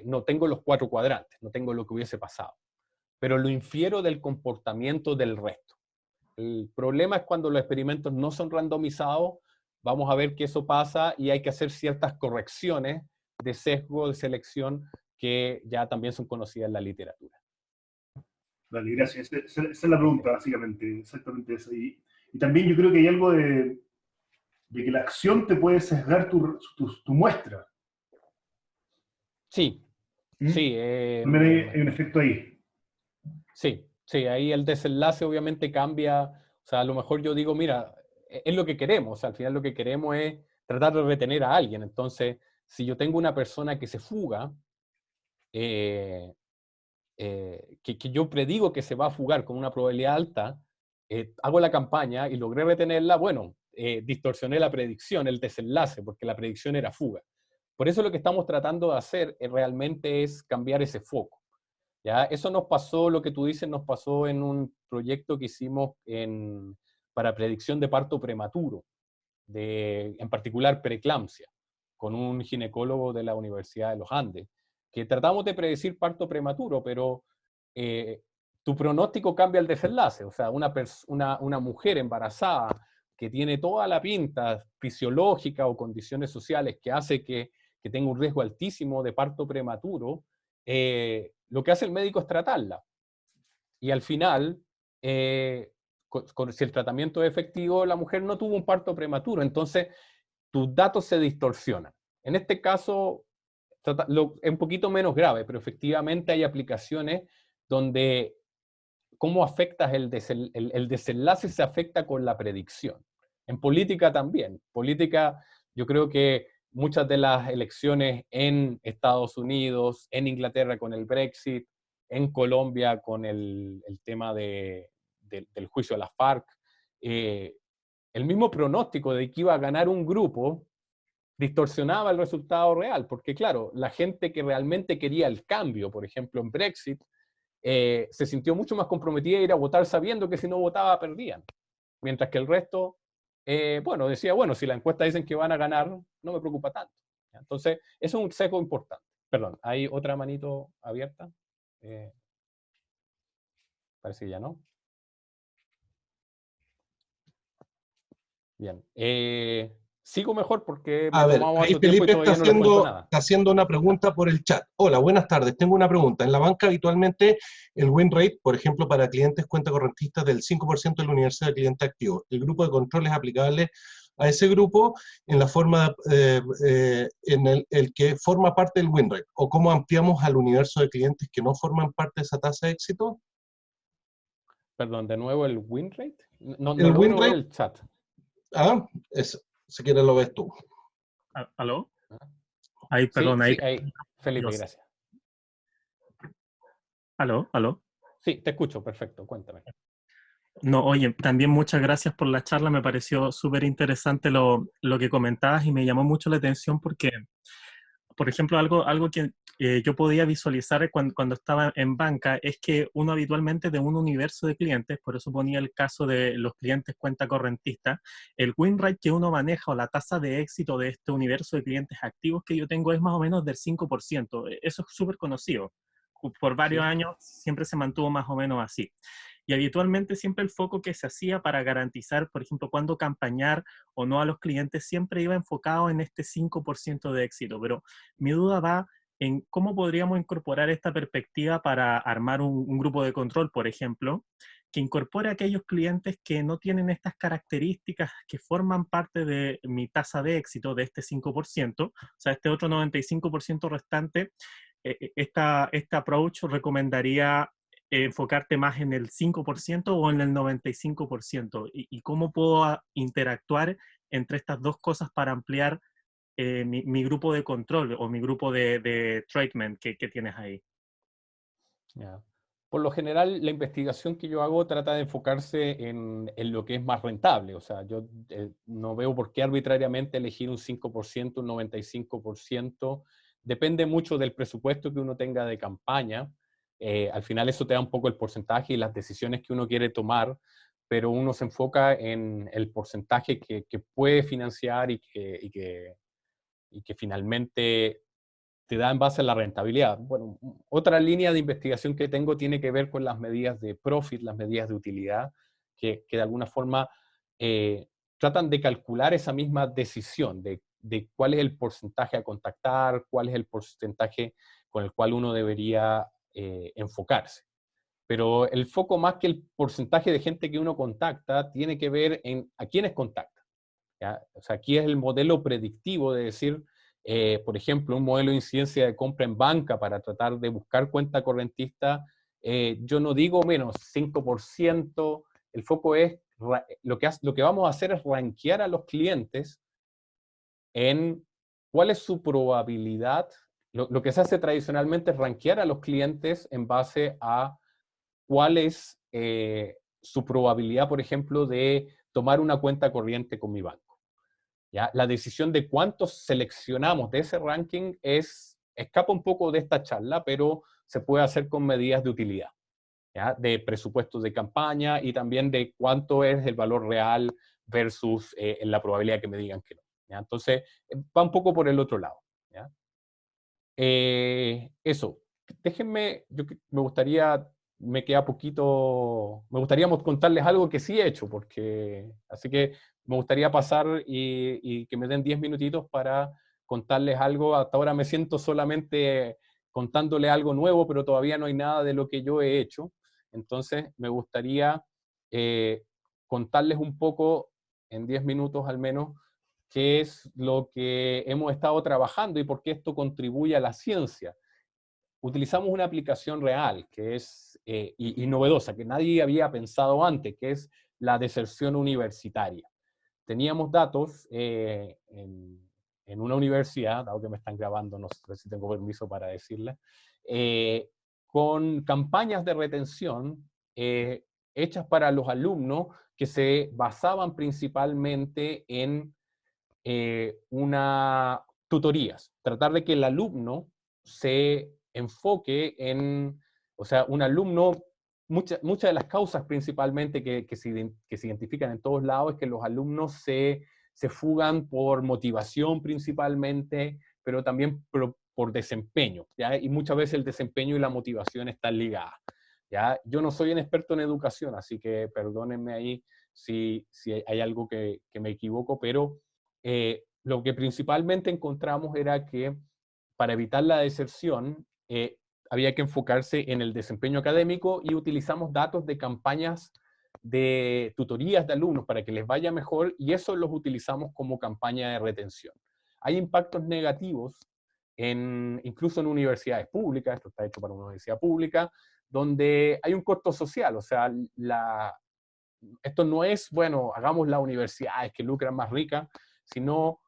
no tengo los 4 cuadrantes, no tengo lo que hubiese pasado, pero lo infiero del comportamiento del resto. El problema es cuando los experimentos no son randomizados, vamos a ver que eso pasa y hay que hacer ciertas correcciones de sesgo de selección que ya también son conocidas en la literatura. Dale, gracias. Esa es la pregunta, básicamente, exactamente eso. Y también yo creo que hay algo de que la acción te puede sesgar tu muestra. Sí, ¿Mm? sí, También hay un efecto ahí. sí, sí, ahí el desenlace obviamente cambia. O sea, a lo mejor yo digo, mira, es lo que queremos. O sea, al final lo que queremos es tratar de retener a alguien. Entonces, si yo tengo una persona que se fuga, eh, que yo predigo que se va a fugar con una probabilidad alta, hago la campaña y logré retenerla, bueno, distorsioné la predicción, el desenlace, porque la predicción era fuga. Por eso lo que estamos tratando de hacer realmente es cambiar ese foco. ¿Ya? Eso nos pasó, lo que tú dices, nos pasó en un proyecto que hicimos para predicción de parto prematuro, en particular preeclampsia, con un ginecólogo de la Universidad de los Andes, que tratamos de predecir parto prematuro, pero tu pronóstico cambia el desenlace. O sea, una mujer embarazada que tiene toda la pinta fisiológica o condiciones sociales que hace que tenga un riesgo altísimo de parto prematuro, lo que hace el médico es tratarla. Y al final, si el tratamiento es efectivo, la mujer no tuvo un parto prematuro. Entonces, tus datos se distorsionan. En este caso, es un poquito menos grave, pero efectivamente hay aplicaciones donde cómo afectas el desenlace se afecta con la predicción. En política también. Política, yo creo que muchas de las elecciones en Estados Unidos, en Inglaterra con el Brexit, en Colombia con el tema del juicio a las FARC, el mismo pronóstico de que iba a ganar un grupo distorsionaba el resultado real, porque claro, la gente que realmente quería el cambio, por ejemplo en Brexit, se sintió mucho más comprometida a ir a votar sabiendo que si no votaba perdían. Mientras que el resto, bueno, decía, bueno, si la encuesta dicen que van a ganar, no me preocupa tanto. Entonces, eso es un sesgo importante. Perdón, ¿hay otra manito abierta? Parece que ya no. Bien. Sigo mejor porque me A ver, tomamos ahí harto tiempo y Felipe todavía no les cuento nada. está haciendo una pregunta por el chat. Hola, buenas tardes. Tengo una pregunta. En la banca habitualmente el win rate, por ejemplo, para clientes cuenta correntistas del 5% del universo de clientes activos. El grupo de control es aplicable a ese grupo en la forma en el que forma parte del win rate. ¿O cómo ampliamos al universo de clientes que no forman parte de esa tasa de éxito? Perdón, de nuevo el win rate. No El win logro ver rate, el chat. si quieres lo ves tú. ¿Aló? Ahí, Sí, perdón, ahí. sí, Felipe, gracias. ¿Aló? Sí, te escucho, perfecto, cuéntame. No, oye, también muchas gracias por la charla, me pareció súper interesante lo que comentabas y me llamó mucho la atención porque, por ejemplo, algo que yo podía visualizar cuando estaba en banca es que uno habitualmente de un universo de clientes, por eso ponía el caso de los clientes cuenta correntista, el win rate que uno maneja o la tasa de éxito de este universo de clientes activos que yo tengo es más o menos del 5%. Eso es súper conocido. Por varios años siempre se mantuvo más o menos así. Y habitualmente siempre el foco que se hacía para garantizar, por ejemplo, cuándo campañar o no a los clientes, siempre iba enfocado en este 5% de éxito. Pero mi duda va en cómo podríamos incorporar esta perspectiva para armar un grupo de control, por ejemplo, que incorpore a aquellos clientes que no tienen estas características que forman parte de mi tasa de éxito de este 5%, o sea, este otro 95% restante. Este approach recomendaría enfocarte más en el 5% o en el 95%, y cómo puedo interactuar entre estas dos cosas para ampliar mi grupo de control o mi grupo de treatment que tienes ahí. Yeah. Por lo general, la investigación que yo hago trata de enfocarse en lo que es más rentable. O sea, yo no veo por qué arbitrariamente elegir un 5%, un 95%. Depende mucho del presupuesto que uno tenga de campaña. Al final eso te da un poco el porcentaje y las decisiones que uno quiere tomar, pero uno se enfoca en el porcentaje que puede financiar y que finalmente te da en base a la rentabilidad. Bueno, otra línea de investigación que tengo tiene que ver con las medidas de profit, las medidas de utilidad, que de alguna forma tratan de calcular esa misma decisión de cuál es el porcentaje a contactar, cuál es el porcentaje con el cual uno debería enfocarse. Pero el foco más que el porcentaje de gente que uno contacta tiene que ver en a quiénes contacta. ¿Ya? O sea, aquí es el modelo predictivo de decir, por ejemplo, un modelo de incidencia de compra en banca para tratar de buscar cuenta correntista, yo no digo menos 5%, el foco es, lo que vamos a hacer es rankear a los clientes en cuál es su probabilidad lo que se hace tradicionalmente es rankear a los clientes en base a cuál es su probabilidad, por ejemplo, de tomar una cuenta corriente con mi banco. ¿Ya? La decisión de cuántos seleccionamos de ese ranking escapa un poco de esta charla, pero se puede hacer con medidas de utilidad, ¿ya? De presupuestos de campaña y también de cuánto es el valor real versus la probabilidad que me digan que no, ¿ya? Entonces, va un poco por el otro lado, ¿ya? Eso, déjenme, me gustaría, me queda poquito, me gustaría contarles algo que sí he hecho, así que me gustaría pasar y que me den 10 minutitos para contarles algo. Hasta ahora me siento solamente contándole algo nuevo, pero todavía no hay nada de lo que yo he hecho. Entonces me gustaría contarles un poco, en 10 minutos al menos, qué es lo que hemos estado trabajando y por qué esto contribuye a la ciencia. Utilizamos una aplicación real que es y novedosa, que nadie había pensado antes, que es la deserción universitaria. Teníamos datos en una universidad, dado que me están grabando, no sé si tengo permiso para decirles, con campañas de retención hechas para los alumnos que se basaban principalmente en tutorías, tratar de que el alumno se enfoque en, o sea, un alumno, muchas de las causas principalmente que se identifican en todos lados es que los alumnos se fugan por motivación principalmente, pero también por desempeño, ¿ya? Y muchas veces el desempeño y la motivación están ligadas, ¿ya? Yo no soy un experto en educación, así que perdónenme ahí si hay algo que me equivoco, pero lo que principalmente encontramos era que para evitar la deserción había que enfocarse en el desempeño académico y utilizamos datos de campañas de tutorías de alumnos para que les vaya mejor y eso los utilizamos como campaña de retención. Hay impactos negativos incluso en universidades públicas, esto está hecho para una universidad pública, donde hay un costo social, o sea, esto no es, bueno, hagamos las universidades que lucran más ricas, sino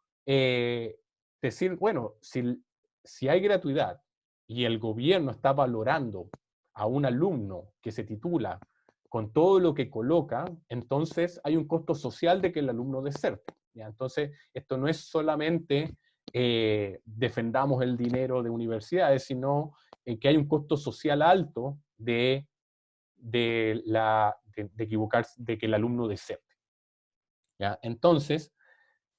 decir, bueno, si hay gratuidad y el gobierno está valorando a un alumno que se titula con todo lo que coloca, entonces hay un costo social de que el alumno deserte, ¿ya? Entonces, esto no es solamente defendamos el dinero de universidades, sino que hay un costo social alto de equivocarse, de que el alumno deserte, ¿ya? Entonces,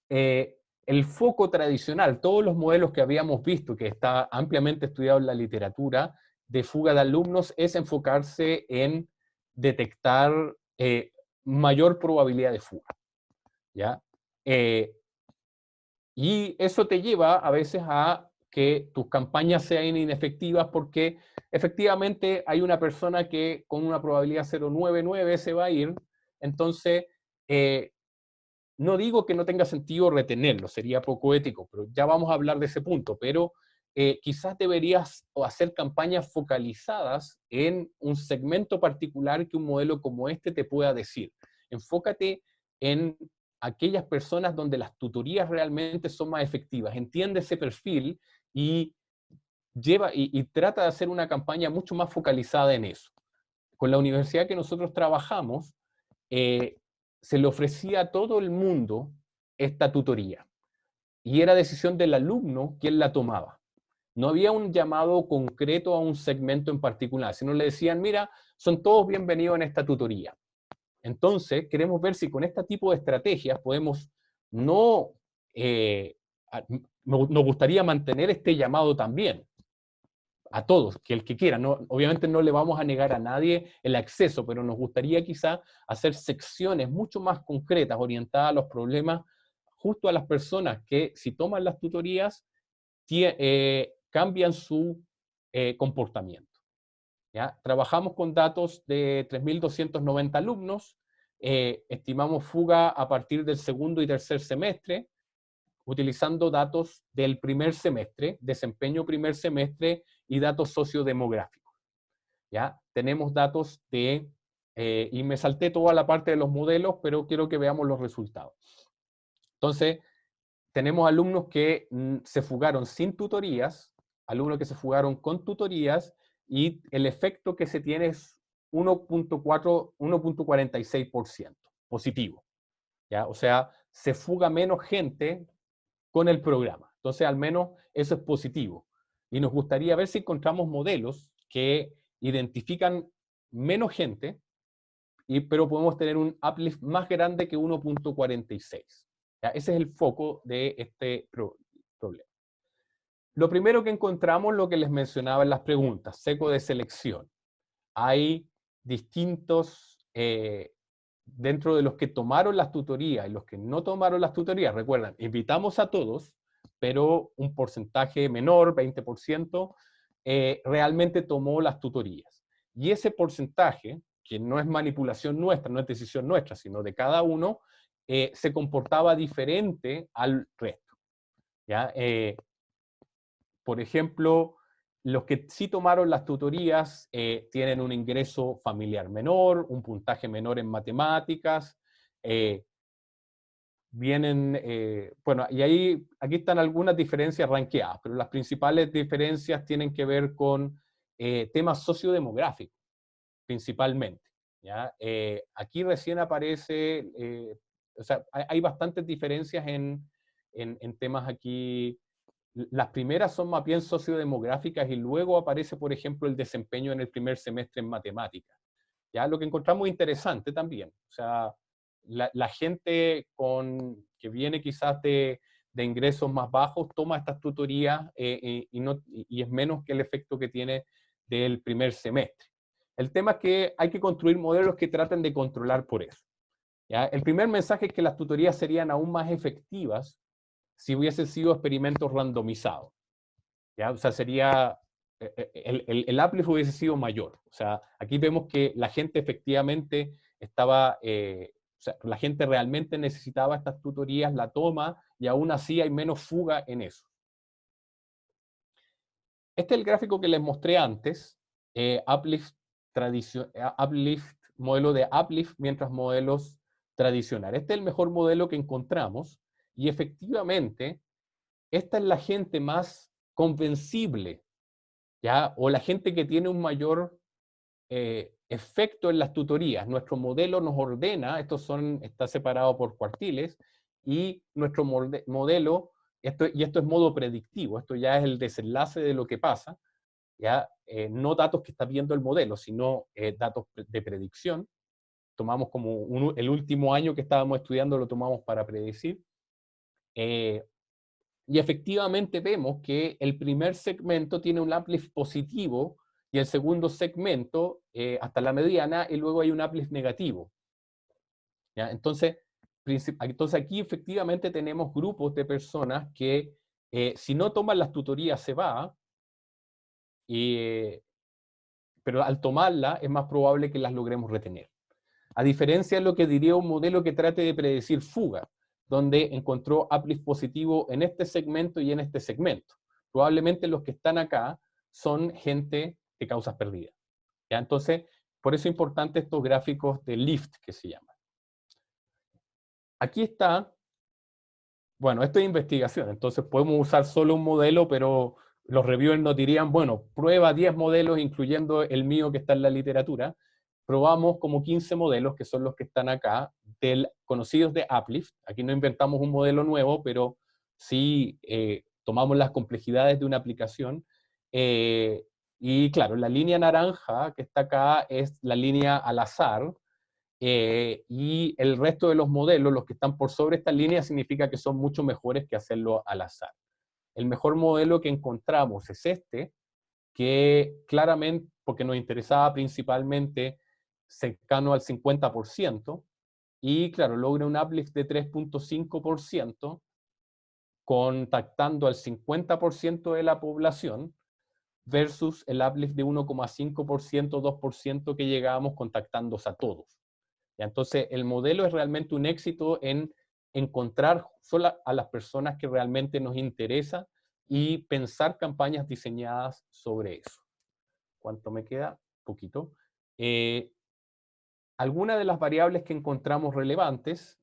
el foco tradicional, todos los modelos que habíamos visto, que está ampliamente estudiado en la literatura, de fuga de alumnos, es enfocarse en detectar mayor probabilidad de fuga, ¿ya? Y eso te lleva a veces a que tus campañas sean inefectivas porque efectivamente hay una persona que con una probabilidad 0,99 se va a ir, entonces no digo que no tenga sentido retenerlo, sería poco ético, pero ya vamos a hablar de ese punto, pero quizás deberías hacer campañas focalizadas en un segmento particular que un modelo como este te pueda decir. Enfócate en aquellas personas donde las tutorías realmente son más efectivas. Entiende ese perfil y trata de hacer una campaña mucho más focalizada en eso. Con la universidad que nosotros trabajamos, se le ofrecía a todo el mundo esta tutoría. Y era decisión del alumno quien la tomaba. No había un llamado concreto a un segmento en particular, sino le decían, mira, son todos bienvenidos en esta tutoría. Entonces, queremos ver si con este tipo de estrategias podemos nos gustaría mantener este llamado también a todos, que el que quiera. No, obviamente no le vamos a negar a nadie el acceso, pero nos gustaría quizá hacer secciones mucho más concretas, orientadas a los problemas, justo a las personas que si toman las tutorías, cambian su comportamiento, ¿ya? Trabajamos con datos de 3.290 alumnos, estimamos fuga a partir del segundo y tercer semestre, utilizando datos del primer semestre, desempeño primer semestre y datos sociodemográficos, ¿ya? Tenemos datos y me salté toda la parte de los modelos, pero quiero que veamos los resultados. Entonces, tenemos alumnos que se fugaron sin tutorías, alumnos que se fugaron con tutorías, y el efecto que se tiene es 1.46% positivo, ¿ya? O sea, se fuga menos gente con el programa. Entonces, al menos eso es positivo. Y nos gustaría ver si encontramos modelos que identifican menos gente, pero podemos tener un uplift más grande que 1.46. Ese es el foco de este problema. Lo primero que encontramos, lo que les mencionaba en las preguntas, seco de selección. Hay distintos, dentro de los que tomaron las tutorías y los que no tomaron las tutorías, recuerdan, invitamos a todos, pero un porcentaje menor, 20%, realmente tomó las tutorías. Y ese porcentaje, que no es manipulación nuestra, no es decisión nuestra, sino de cada uno, se comportaba diferente al resto, ¿ya? Por ejemplo, los que sí tomaron las tutorías tienen un ingreso familiar menor, un puntaje menor en matemáticas, bueno, y aquí están algunas diferencias ranqueadas, pero las principales diferencias tienen que ver con temas sociodemográficos, principalmente, ¿ya? Aquí recién aparece, o sea, hay bastantes diferencias en temas aquí. Las primeras son más bien sociodemográficas y luego aparece, por ejemplo, el desempeño en el primer semestre en matemáticas. ¿Ya? Lo que encontramos interesante también. O sea, la gente que viene quizás de ingresos más bajos toma estas tutorías y es menos que el efecto que tiene del primer semestre. El tema es que hay que construir modelos que traten de controlar por eso, ¿ya? El primer mensaje es que las tutorías serían aún más efectivas si hubiesen sido experimentos randomizados, ¿ya? O sea, sería, el uplift hubiese sido mayor. O sea, aquí vemos que la gente efectivamente estaba, o sea, la gente realmente necesitaba estas tutorías, la toma, y aún así hay menos fuga en eso. Este es el gráfico que les mostré antes, uplift, modelo de uplift mientras modelos tradicionales. Este es el mejor modelo que encontramos, y efectivamente, esta es la gente más convencible, ¿ya? O la gente que tiene un mayor efecto en las tutorías. Nuestro modelo nos ordena, está separado por cuartiles, y nuestro modelo, y esto es modo predictivo, esto ya es el desenlace de lo que pasa, ¿ya? No datos que está viendo el modelo, sino datos de predicción. Tomamos como el último año que estábamos estudiando, lo tomamos para predecir. Y efectivamente vemos que el primer segmento tiene un uplift positivo y el segundo segmento hasta la mediana, y luego hay un uplift negativo, ¿ya? Entonces aquí efectivamente tenemos grupos de personas que si no toman las tutorías se va, pero al tomarla es más probable que las logremos retener. A diferencia de lo que diría un modelo que trate de predecir fuga, donde encontró uplift positivo en este segmento y en este segmento. Probablemente los que están acá son gente de causas perdidas, ¿ya? Entonces, por eso es importante estos gráficos de lift que se llaman. Aquí está, bueno, esto es investigación, entonces podemos usar solo un modelo, pero los reviewers nos dirían, bueno, prueba 10 modelos, incluyendo el mío que está en la literatura. Probamos como 15 modelos, que son los que están acá, conocidos de uplift. Aquí no inventamos un modelo nuevo, pero sí tomamos las complejidades de una aplicación. Y claro, la línea naranja que está acá es la línea al azar, y el resto de los modelos, los que están por sobre esta línea, significa que son mucho mejores que hacerlo al azar. El mejor modelo que encontramos es este, que claramente, porque nos interesaba principalmente cercano al 50%, y claro, logra un uplift de 3.5%, contactando al 50% de la población, versus el uplift de 1,5%, 2% que llegábamos contactando a todos. ¿Ya? Entonces, el modelo es realmente un éxito en encontrar solo a las personas que realmente nos interesa y pensar campañas diseñadas sobre eso. ¿Cuánto me queda? Poquito. Algunas de las variables que encontramos relevantes,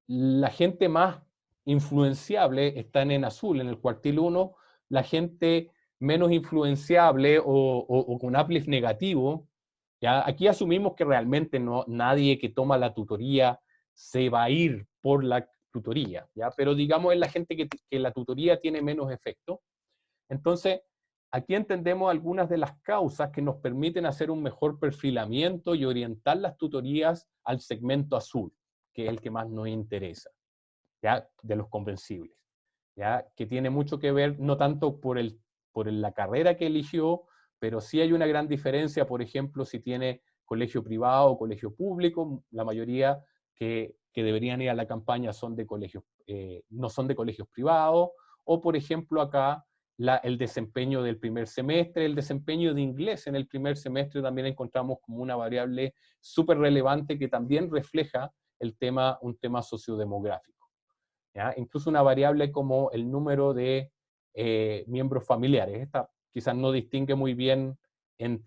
la gente más influenciables están en azul, en el cuartil 1, la gente menos influenciable o con uplift negativo, ¿ya? Aquí asumimos que realmente nadie que toma la tutoría se va a ir por la tutoría, ¿ya? Pero digamos es la gente que la tutoría tiene menos efecto. Entonces, aquí entendemos algunas de las causas que nos permiten hacer un mejor perfilamiento y orientar las tutorías al segmento azul, que es el que más nos interesa, ¿ya? De los comprensibles, ¿ya? Que tiene mucho que ver, no tanto por la carrera que eligió, pero sí hay una gran diferencia, por ejemplo, si tiene colegio privado o colegio público. La mayoría que deberían ir a la campaña son de colegios, no son de colegios privados, o por ejemplo acá el desempeño del primer semestre, el desempeño de inglés en el primer semestre también encontramos como una variable súper relevante que también refleja un tema sociodemográfico, ¿ya? Incluso una variable como el número de miembros familiares. Esta quizás no distingue muy bien en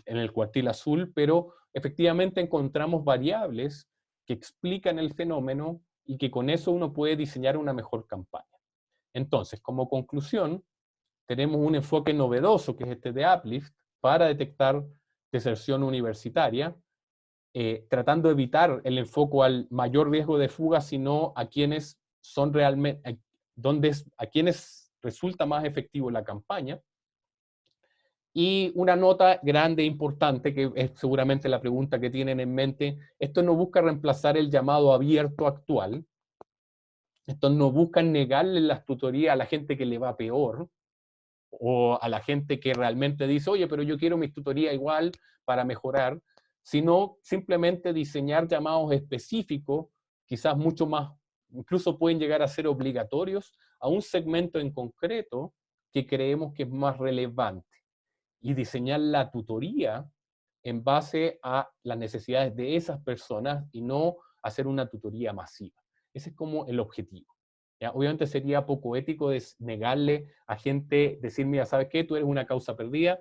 el cuartil azul, pero efectivamente encontramos variables que explican el fenómeno y que con eso uno puede diseñar una mejor campaña. Entonces, como conclusión, tenemos un enfoque novedoso, que es este de Uplift, para detectar deserción universitaria, tratando de evitar el enfoque al mayor riesgo de fuga, sino a quienes son realmente, a quienes resulta más efectivo la campaña. Y una nota grande e importante, que es seguramente la pregunta que tienen en mente: esto no busca reemplazar el llamado abierto actual, esto no busca negarle las tutorías a la gente que le va peor, o a la gente que realmente dice, oye, pero yo quiero mis tutorías igual para mejorar, sino simplemente diseñar llamados específicos, quizás mucho más, incluso pueden llegar a ser obligatorios, a un segmento en concreto que creemos que es más relevante, y diseñar la tutoría en base a las necesidades de esas personas y no hacer una tutoría masiva. Ese es como el objetivo, ¿ya? Obviamente sería poco ético negarle a gente, decir, mira, ¿sabes qué? Tú eres una causa perdida,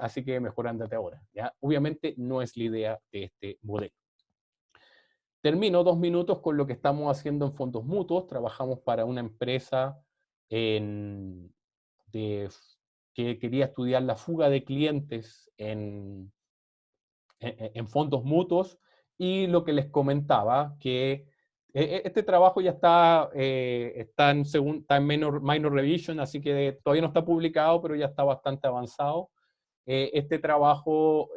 así que mejor ándate ahora, ¿ya? Obviamente no es la idea de este modelo. Termino 2 minutos con lo que estamos haciendo en fondos mutuos. Trabajamos para una empresa que quería estudiar la fuga de clientes en fondos mutuos, y lo que les comentaba, que este trabajo ya está en minor revision, así que todavía no está publicado, pero ya está bastante avanzado. Este trabajo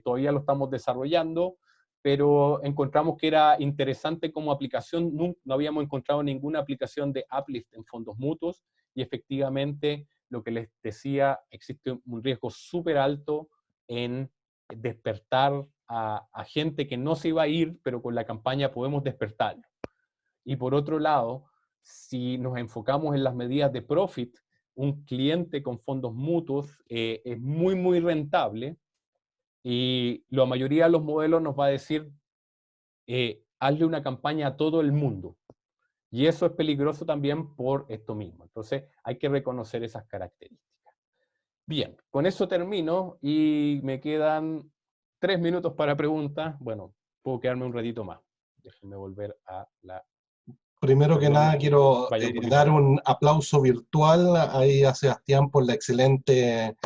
todavía lo estamos desarrollando, pero encontramos que era interesante como aplicación. No habíamos encontrado ninguna aplicación de Uplift en fondos mutuos, y efectivamente, lo que les decía, existe un riesgo súper alto en despertar a gente que no se iba a ir, pero con la campaña podemos despertarlo. Y por otro lado, si nos enfocamos en las medidas de profit, un cliente con fondos mutuos es muy, muy rentable, y la mayoría de los modelos nos va a decir, hazle una campaña a todo el mundo. Y eso es peligroso también por esto mismo. Entonces, hay que reconocer esas características. Bien, con eso termino y me quedan 3 minutos para preguntas. Bueno, puedo quedarme un ratito más. Déjenme volver a la... Primero que nada, quiero Vaya un poquito. dar un aplauso virtual ahí a Sebastián por la excelente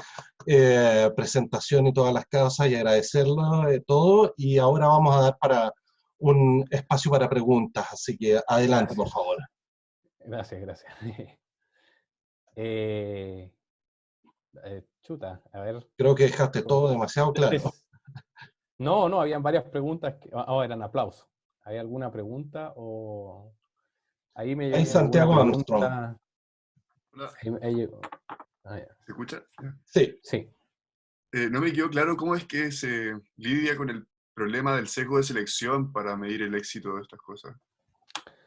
presentación y todas las cosas, y agradecerlo todo. Y ahora vamos a dar para un espacio para preguntas, así que adelante, por favor. Gracias, gracias. Chuta, a ver. Creo que dejaste todo demasiado claro. No, habían varias preguntas que eran aplausos. ¿Hay alguna pregunta? O ahí me Ahí llegó Santiago alguna Armstrong. pregunta. Hola, Ahí llegó. Ya. ¿se escucha? Sí. Sí. No me quedó claro cómo es que se lidia con el problema del sesgo de selección para medir el éxito de estas cosas.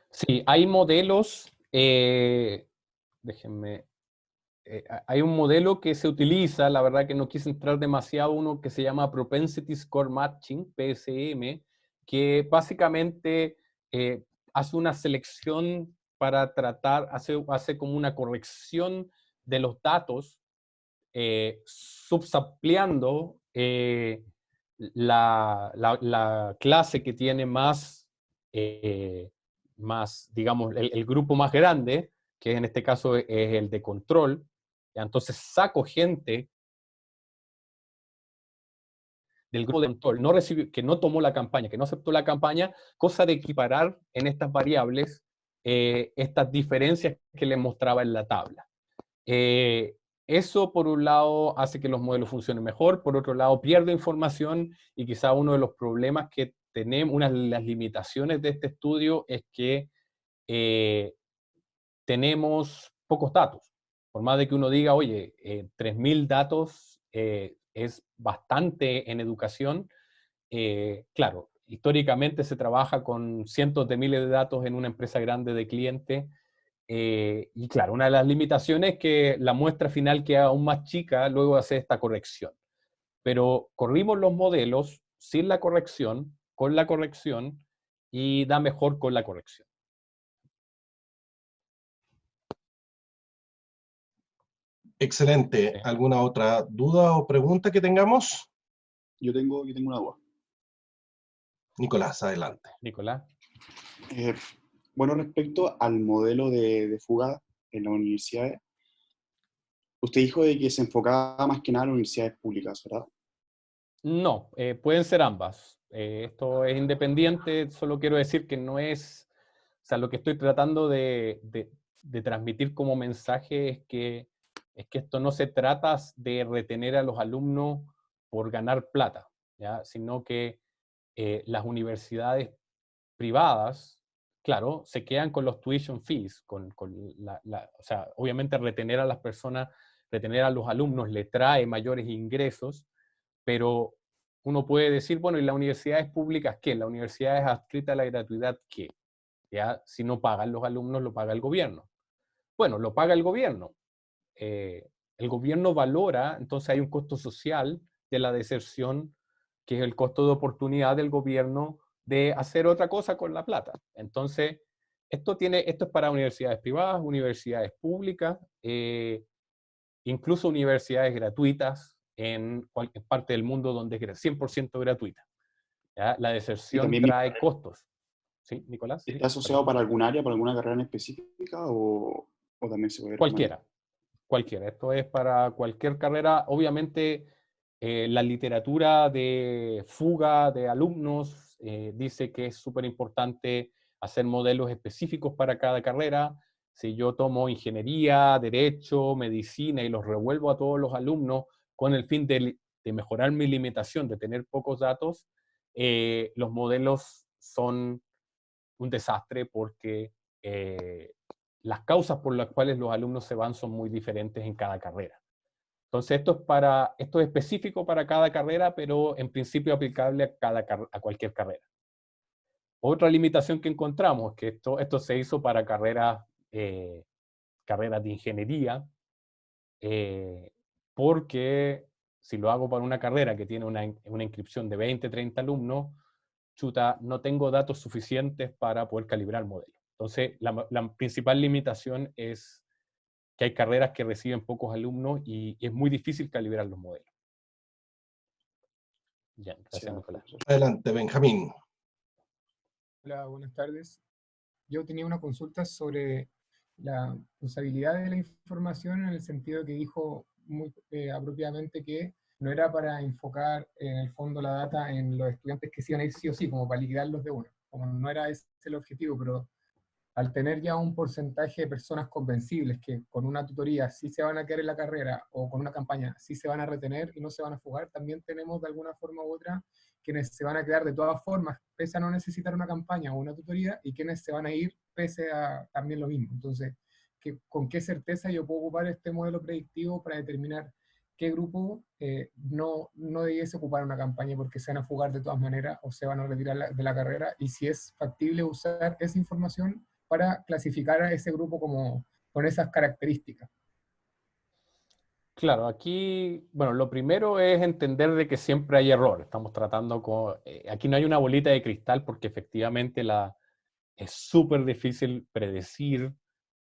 Sí, hay modelos, déjenme, hay un modelo que se utiliza, la verdad que no quise entrar demasiado, uno que se llama Propensity Score Matching, PSM, que básicamente hace una selección para tratar, hace como una corrección de los datos, subsampleando la clase que tiene más más digamos, el grupo más grande, que en este caso es el de control. ¿Ya? Entonces saco gente del grupo de control no recibió, que no tomó la campaña, que no aceptó la campaña, cosa de equiparar en estas variables estas diferencias que les mostraba en la tabla. Eso, por un lado, hace que los modelos funcionen mejor, por otro lado, pierde información y quizá uno de los problemas que tenemos, una de las limitaciones de este estudio es que tenemos pocos datos. Por más de que uno diga, oye, 3.000 datos es bastante en educación, claro, históricamente se trabaja con cientos de miles de datos en una empresa grande de clientes, y claro, una de las limitaciones es que la muestra final queda aún más chica luego de hacer esta corrección. Pero corrimos los modelos sin la corrección, con la corrección, y da mejor con la corrección. Excelente. Sí. ¿Alguna otra duda o pregunta que tengamos? Yo tengo una duda. Nicolás, adelante. Nicolás. Eh, bueno, respecto al modelo de fuga en las universidades, usted dijo de que se enfocaba más que nada en las universidades públicas, ¿verdad? No, pueden ser ambas. Esto es independiente, solo quiero decir que no es, o sea, lo que estoy tratando de transmitir como mensaje es que esto no se trata de retener a los alumnos por ganar plata, ¿ya? Sino que las universidades privadas, claro, se quedan con los tuition fees, o sea, obviamente retener a las personas, retener a los alumnos le trae mayores ingresos, pero uno puede decir, bueno, ¿y las universidades públicas qué? ¿La universidad es adscrita a la gratuidad qué? ¿Ya? Si no pagan los alumnos, lo paga el gobierno. Bueno, lo paga el gobierno. El gobierno valora, entonces hay un costo social de la deserción, que es el costo de oportunidad del gobierno de hacer otra cosa con la plata. Entonces, esto es para universidades privadas, universidades públicas, incluso universidades gratuitas en cualquier parte del mundo donde es 100% gratuita. ¿Ya? La deserción también trae costos. ¿Sí, Nicolás? ¿Está asociado para algún área, para alguna carrera en específica o también se puede ver como Cualquiera. Cualquiera. Esto es para cualquier carrera. Obviamente, la literatura de fuga de alumnos dice que es súper importante hacer modelos específicos para cada carrera. Si yo tomo ingeniería, derecho, medicina y los revuelvo a todos los alumnos con el fin de mejorar mi limitación, de tener pocos datos, los modelos son un desastre porque las causas por las cuales los alumnos se van son muy diferentes en cada carrera. Entonces, esto es específico para cada carrera, pero en principio aplicable a cualquier carrera. Otra limitación que encontramos es que esto se hizo para carreras de ingeniería, porque si lo hago para una carrera que tiene una inscripción de 20, 30 alumnos, chuta, no tengo datos suficientes para poder calibrar el modelo. Entonces, la principal limitación es que hay carreras que reciben pocos alumnos y es muy difícil calibrar los modelos. Ya, gracias, Nicolás. Adelante, Benjamín. Hola, buenas tardes. Yo tenía una consulta sobre la usabilidad de la información en el sentido que dijo muy apropiadamente que no era para enfocar en el fondo la data en los estudiantes que se iban a ir sí o sí, como para liquidarlos de uno. Como no era ese el objetivo, pero al tener ya un porcentaje de personas convencibles que con una tutoría sí se van a quedar en la carrera o con una campaña sí se van a retener y no se van a fugar, también tenemos de alguna forma u otra quienes se van a quedar de todas formas pese a no necesitar una campaña o una tutoría y quienes se van a ir pese a también lo mismo. Entonces, ¿con qué certeza yo puedo ocupar este modelo predictivo para determinar qué grupo no debiese ocupar una campaña porque se van a fugar de todas maneras o se van a retirar de la carrera, y si es factible usar esa información para clasificar a ese grupo como con esas características? Claro, aquí, bueno, lo primero es entender de que siempre hay error. Estamos tratando aquí no hay una bolita de cristal porque efectivamente es súper difícil predecir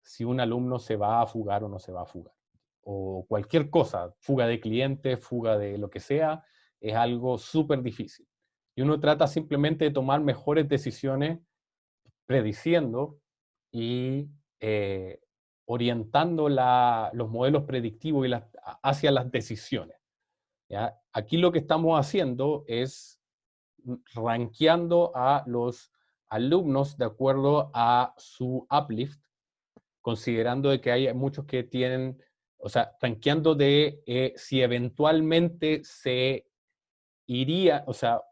si un alumno se va a fugar o no se va a fugar. O cualquier cosa, fuga de clientes, fuga de lo que sea, es algo súper difícil. Y uno trata simplemente de tomar mejores decisiones prediciendo y orientando los modelos predictivos hacia las decisiones. ¿Ya? Aquí lo que estamos haciendo es rankeando a los alumnos de acuerdo a su uplift, considerando de que hay muchos que tienen, o sea, rankeando de si eventualmente se iría, o sea,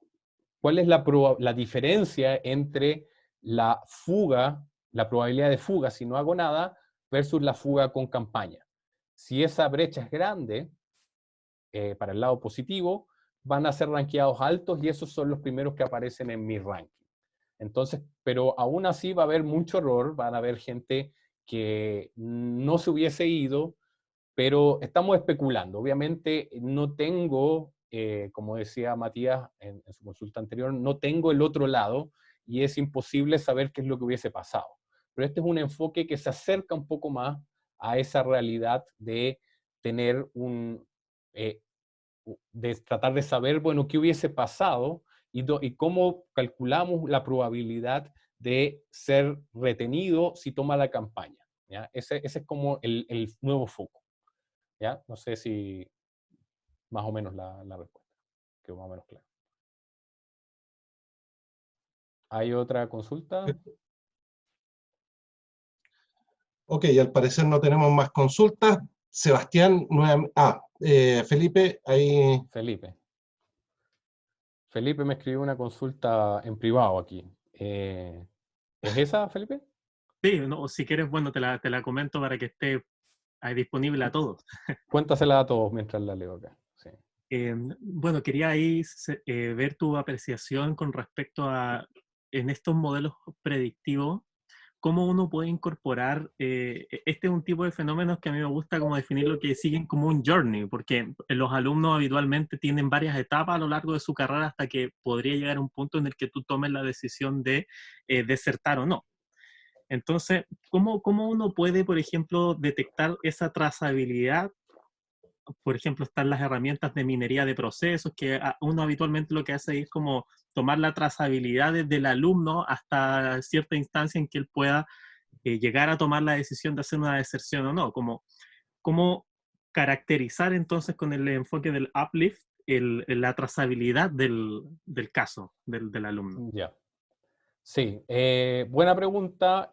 cuál es la diferencia entre la fuga, la probabilidad de fuga si no hago nada, versus la fuga con campaña. Si esa brecha es grande, para el lado positivo, van a ser rankeados altos y esos son los primeros que aparecen en mi ranking. Entonces, pero aún así va a haber mucho error, van a haber gente que no se hubiese ido, pero estamos especulando. Obviamente no tengo, como decía Matías en su consulta anterior, no tengo el otro lado y es imposible saber qué es lo que hubiese pasado. Pero este es un enfoque que se acerca un poco más a esa realidad de tener de tratar de saber, bueno, qué hubiese pasado y cómo calculamos la probabilidad de ser retenido si toma la campaña. ¿Ya? Ese es como el nuevo foco. ¿Ya? No sé si más o menos la respuesta quedó más o menos clara. ¿Hay otra consulta? Ok, al parecer no tenemos más consultas. Sebastián, Felipe, ahí. Felipe me escribió una consulta en privado aquí. ¿Es esa, Felipe? Sí, no, si quieres, bueno, te la comento para que esté ahí disponible a todos. Cuéntasela a todos mientras la leo acá. Sí. Bueno, quería ahí ver tu apreciación con respecto a, en estos modelos predictivos, cómo uno puede incorporar, este es un tipo de fenómenos que a mí me gusta como definirlo, que siguen como un journey, porque los alumnos habitualmente tienen varias etapas a lo largo de su carrera hasta que podría llegar a un punto en el que tú tomes la decisión de desertar o no. Entonces, ¿cómo uno puede, por ejemplo, detectar esa trazabilidad? Por ejemplo, están las herramientas de minería de procesos, que uno habitualmente lo que hace es como tomar la trazabilidad desde el alumno hasta cierta instancia en que él pueda llegar a tomar la decisión de hacer una deserción o no. ¿Cómo caracterizar entonces con el enfoque del uplift la trazabilidad del caso del alumno? Ya. Sí, buena pregunta.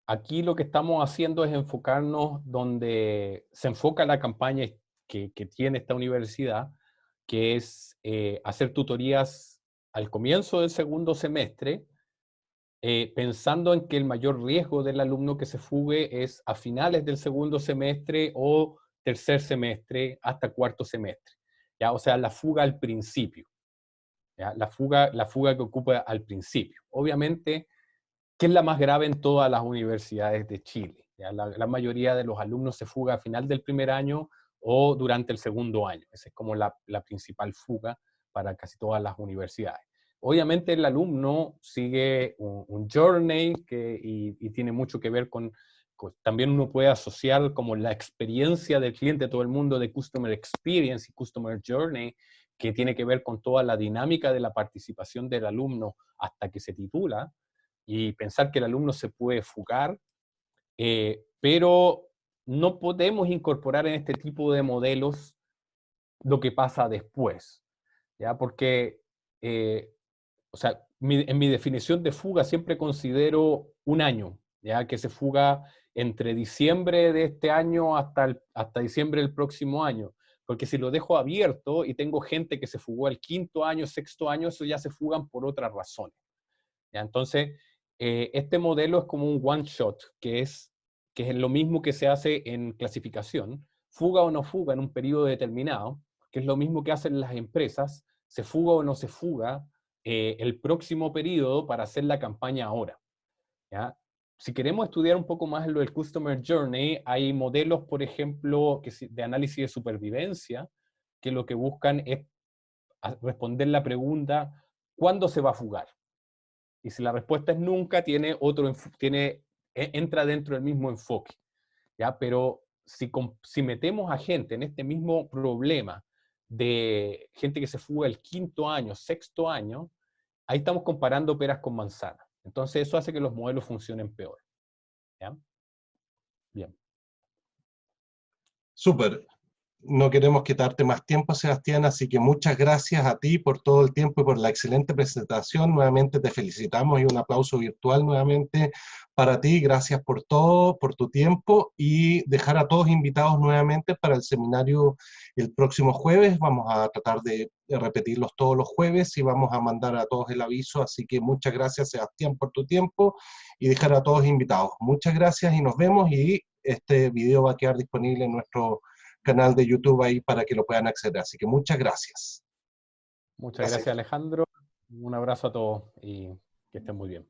Aquí lo que estamos haciendo es enfocarnos donde se enfoca la campaña que tiene esta universidad, que es hacer tutorías al comienzo del segundo semestre, pensando en que el mayor riesgo del alumno que se fugue es a finales del segundo semestre o tercer semestre hasta cuarto semestre. ¿Ya? O sea, la fuga al principio. ¿Ya? La fuga que ocupa al principio. Obviamente, que es la más grave en todas las universidades de Chile. ¿Ya? La mayoría de los alumnos se fuga a final del primer año o durante el segundo año. Esa es como la principal fuga para casi todas las universidades. Obviamente el alumno sigue un journey y tiene mucho que ver también uno puede asociar como la experiencia del cliente, todo el mundo de Customer Experience y Customer Journey, que tiene que ver con toda la dinámica de la participación del alumno hasta que se titula, y pensar que el alumno se puede fugar, pero no podemos incorporar en este tipo de modelos lo que pasa después, ¿ya? Porque, o sea, en mi definición de fuga siempre considero un año, ¿ya? Que se fuga entre diciembre de este año hasta diciembre del próximo año. Porque si lo dejo abierto y tengo gente que se fugó el quinto año, sexto año, eso ya se fugan por otras razones. ¿Ya? Entonces, este modelo es como un one shot, que es lo mismo que se hace en clasificación, fuga o no fuga en un periodo determinado, que es lo mismo que hacen las empresas, se fuga o no se fuga el próximo periodo para hacer la campaña ahora. ¿Ya? Si queremos estudiar un poco más lo del Customer Journey, hay modelos, por ejemplo, de análisis de supervivencia, que lo que buscan es responder la pregunta, ¿cuándo se va a fugar? Y si la respuesta es nunca, entra dentro del mismo enfoque. ¿Ya? Pero si metemos a gente en este mismo problema de gente que se fuga el quinto año, sexto año, ahí estamos comparando peras con manzanas. Entonces eso hace que los modelos funcionen peor. ¿Ya? Bien. Súper. No queremos quitarte más tiempo, Sebastián, así que muchas gracias a ti por todo el tiempo y por la excelente presentación. Nuevamente te felicitamos y un aplauso virtual nuevamente para ti. Gracias por todo, por tu tiempo y dejar a todos invitados nuevamente para el seminario el próximo jueves. Vamos a tratar de repetirlos todos los jueves y vamos a mandar a todos el aviso. Así que muchas gracias, Sebastián, por tu tiempo y dejar a todos invitados. Muchas gracias y nos vemos, y este video va a quedar disponible en nuestro canal de YouTube ahí para que lo puedan acceder. Así que muchas gracias. Muchas gracias, Alejandro. Un abrazo a todos y que estén muy bien.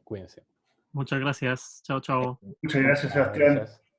Cuídense. Muchas gracias. Chao, chao. Muchas gracias, Chao, Sebastián. gracias.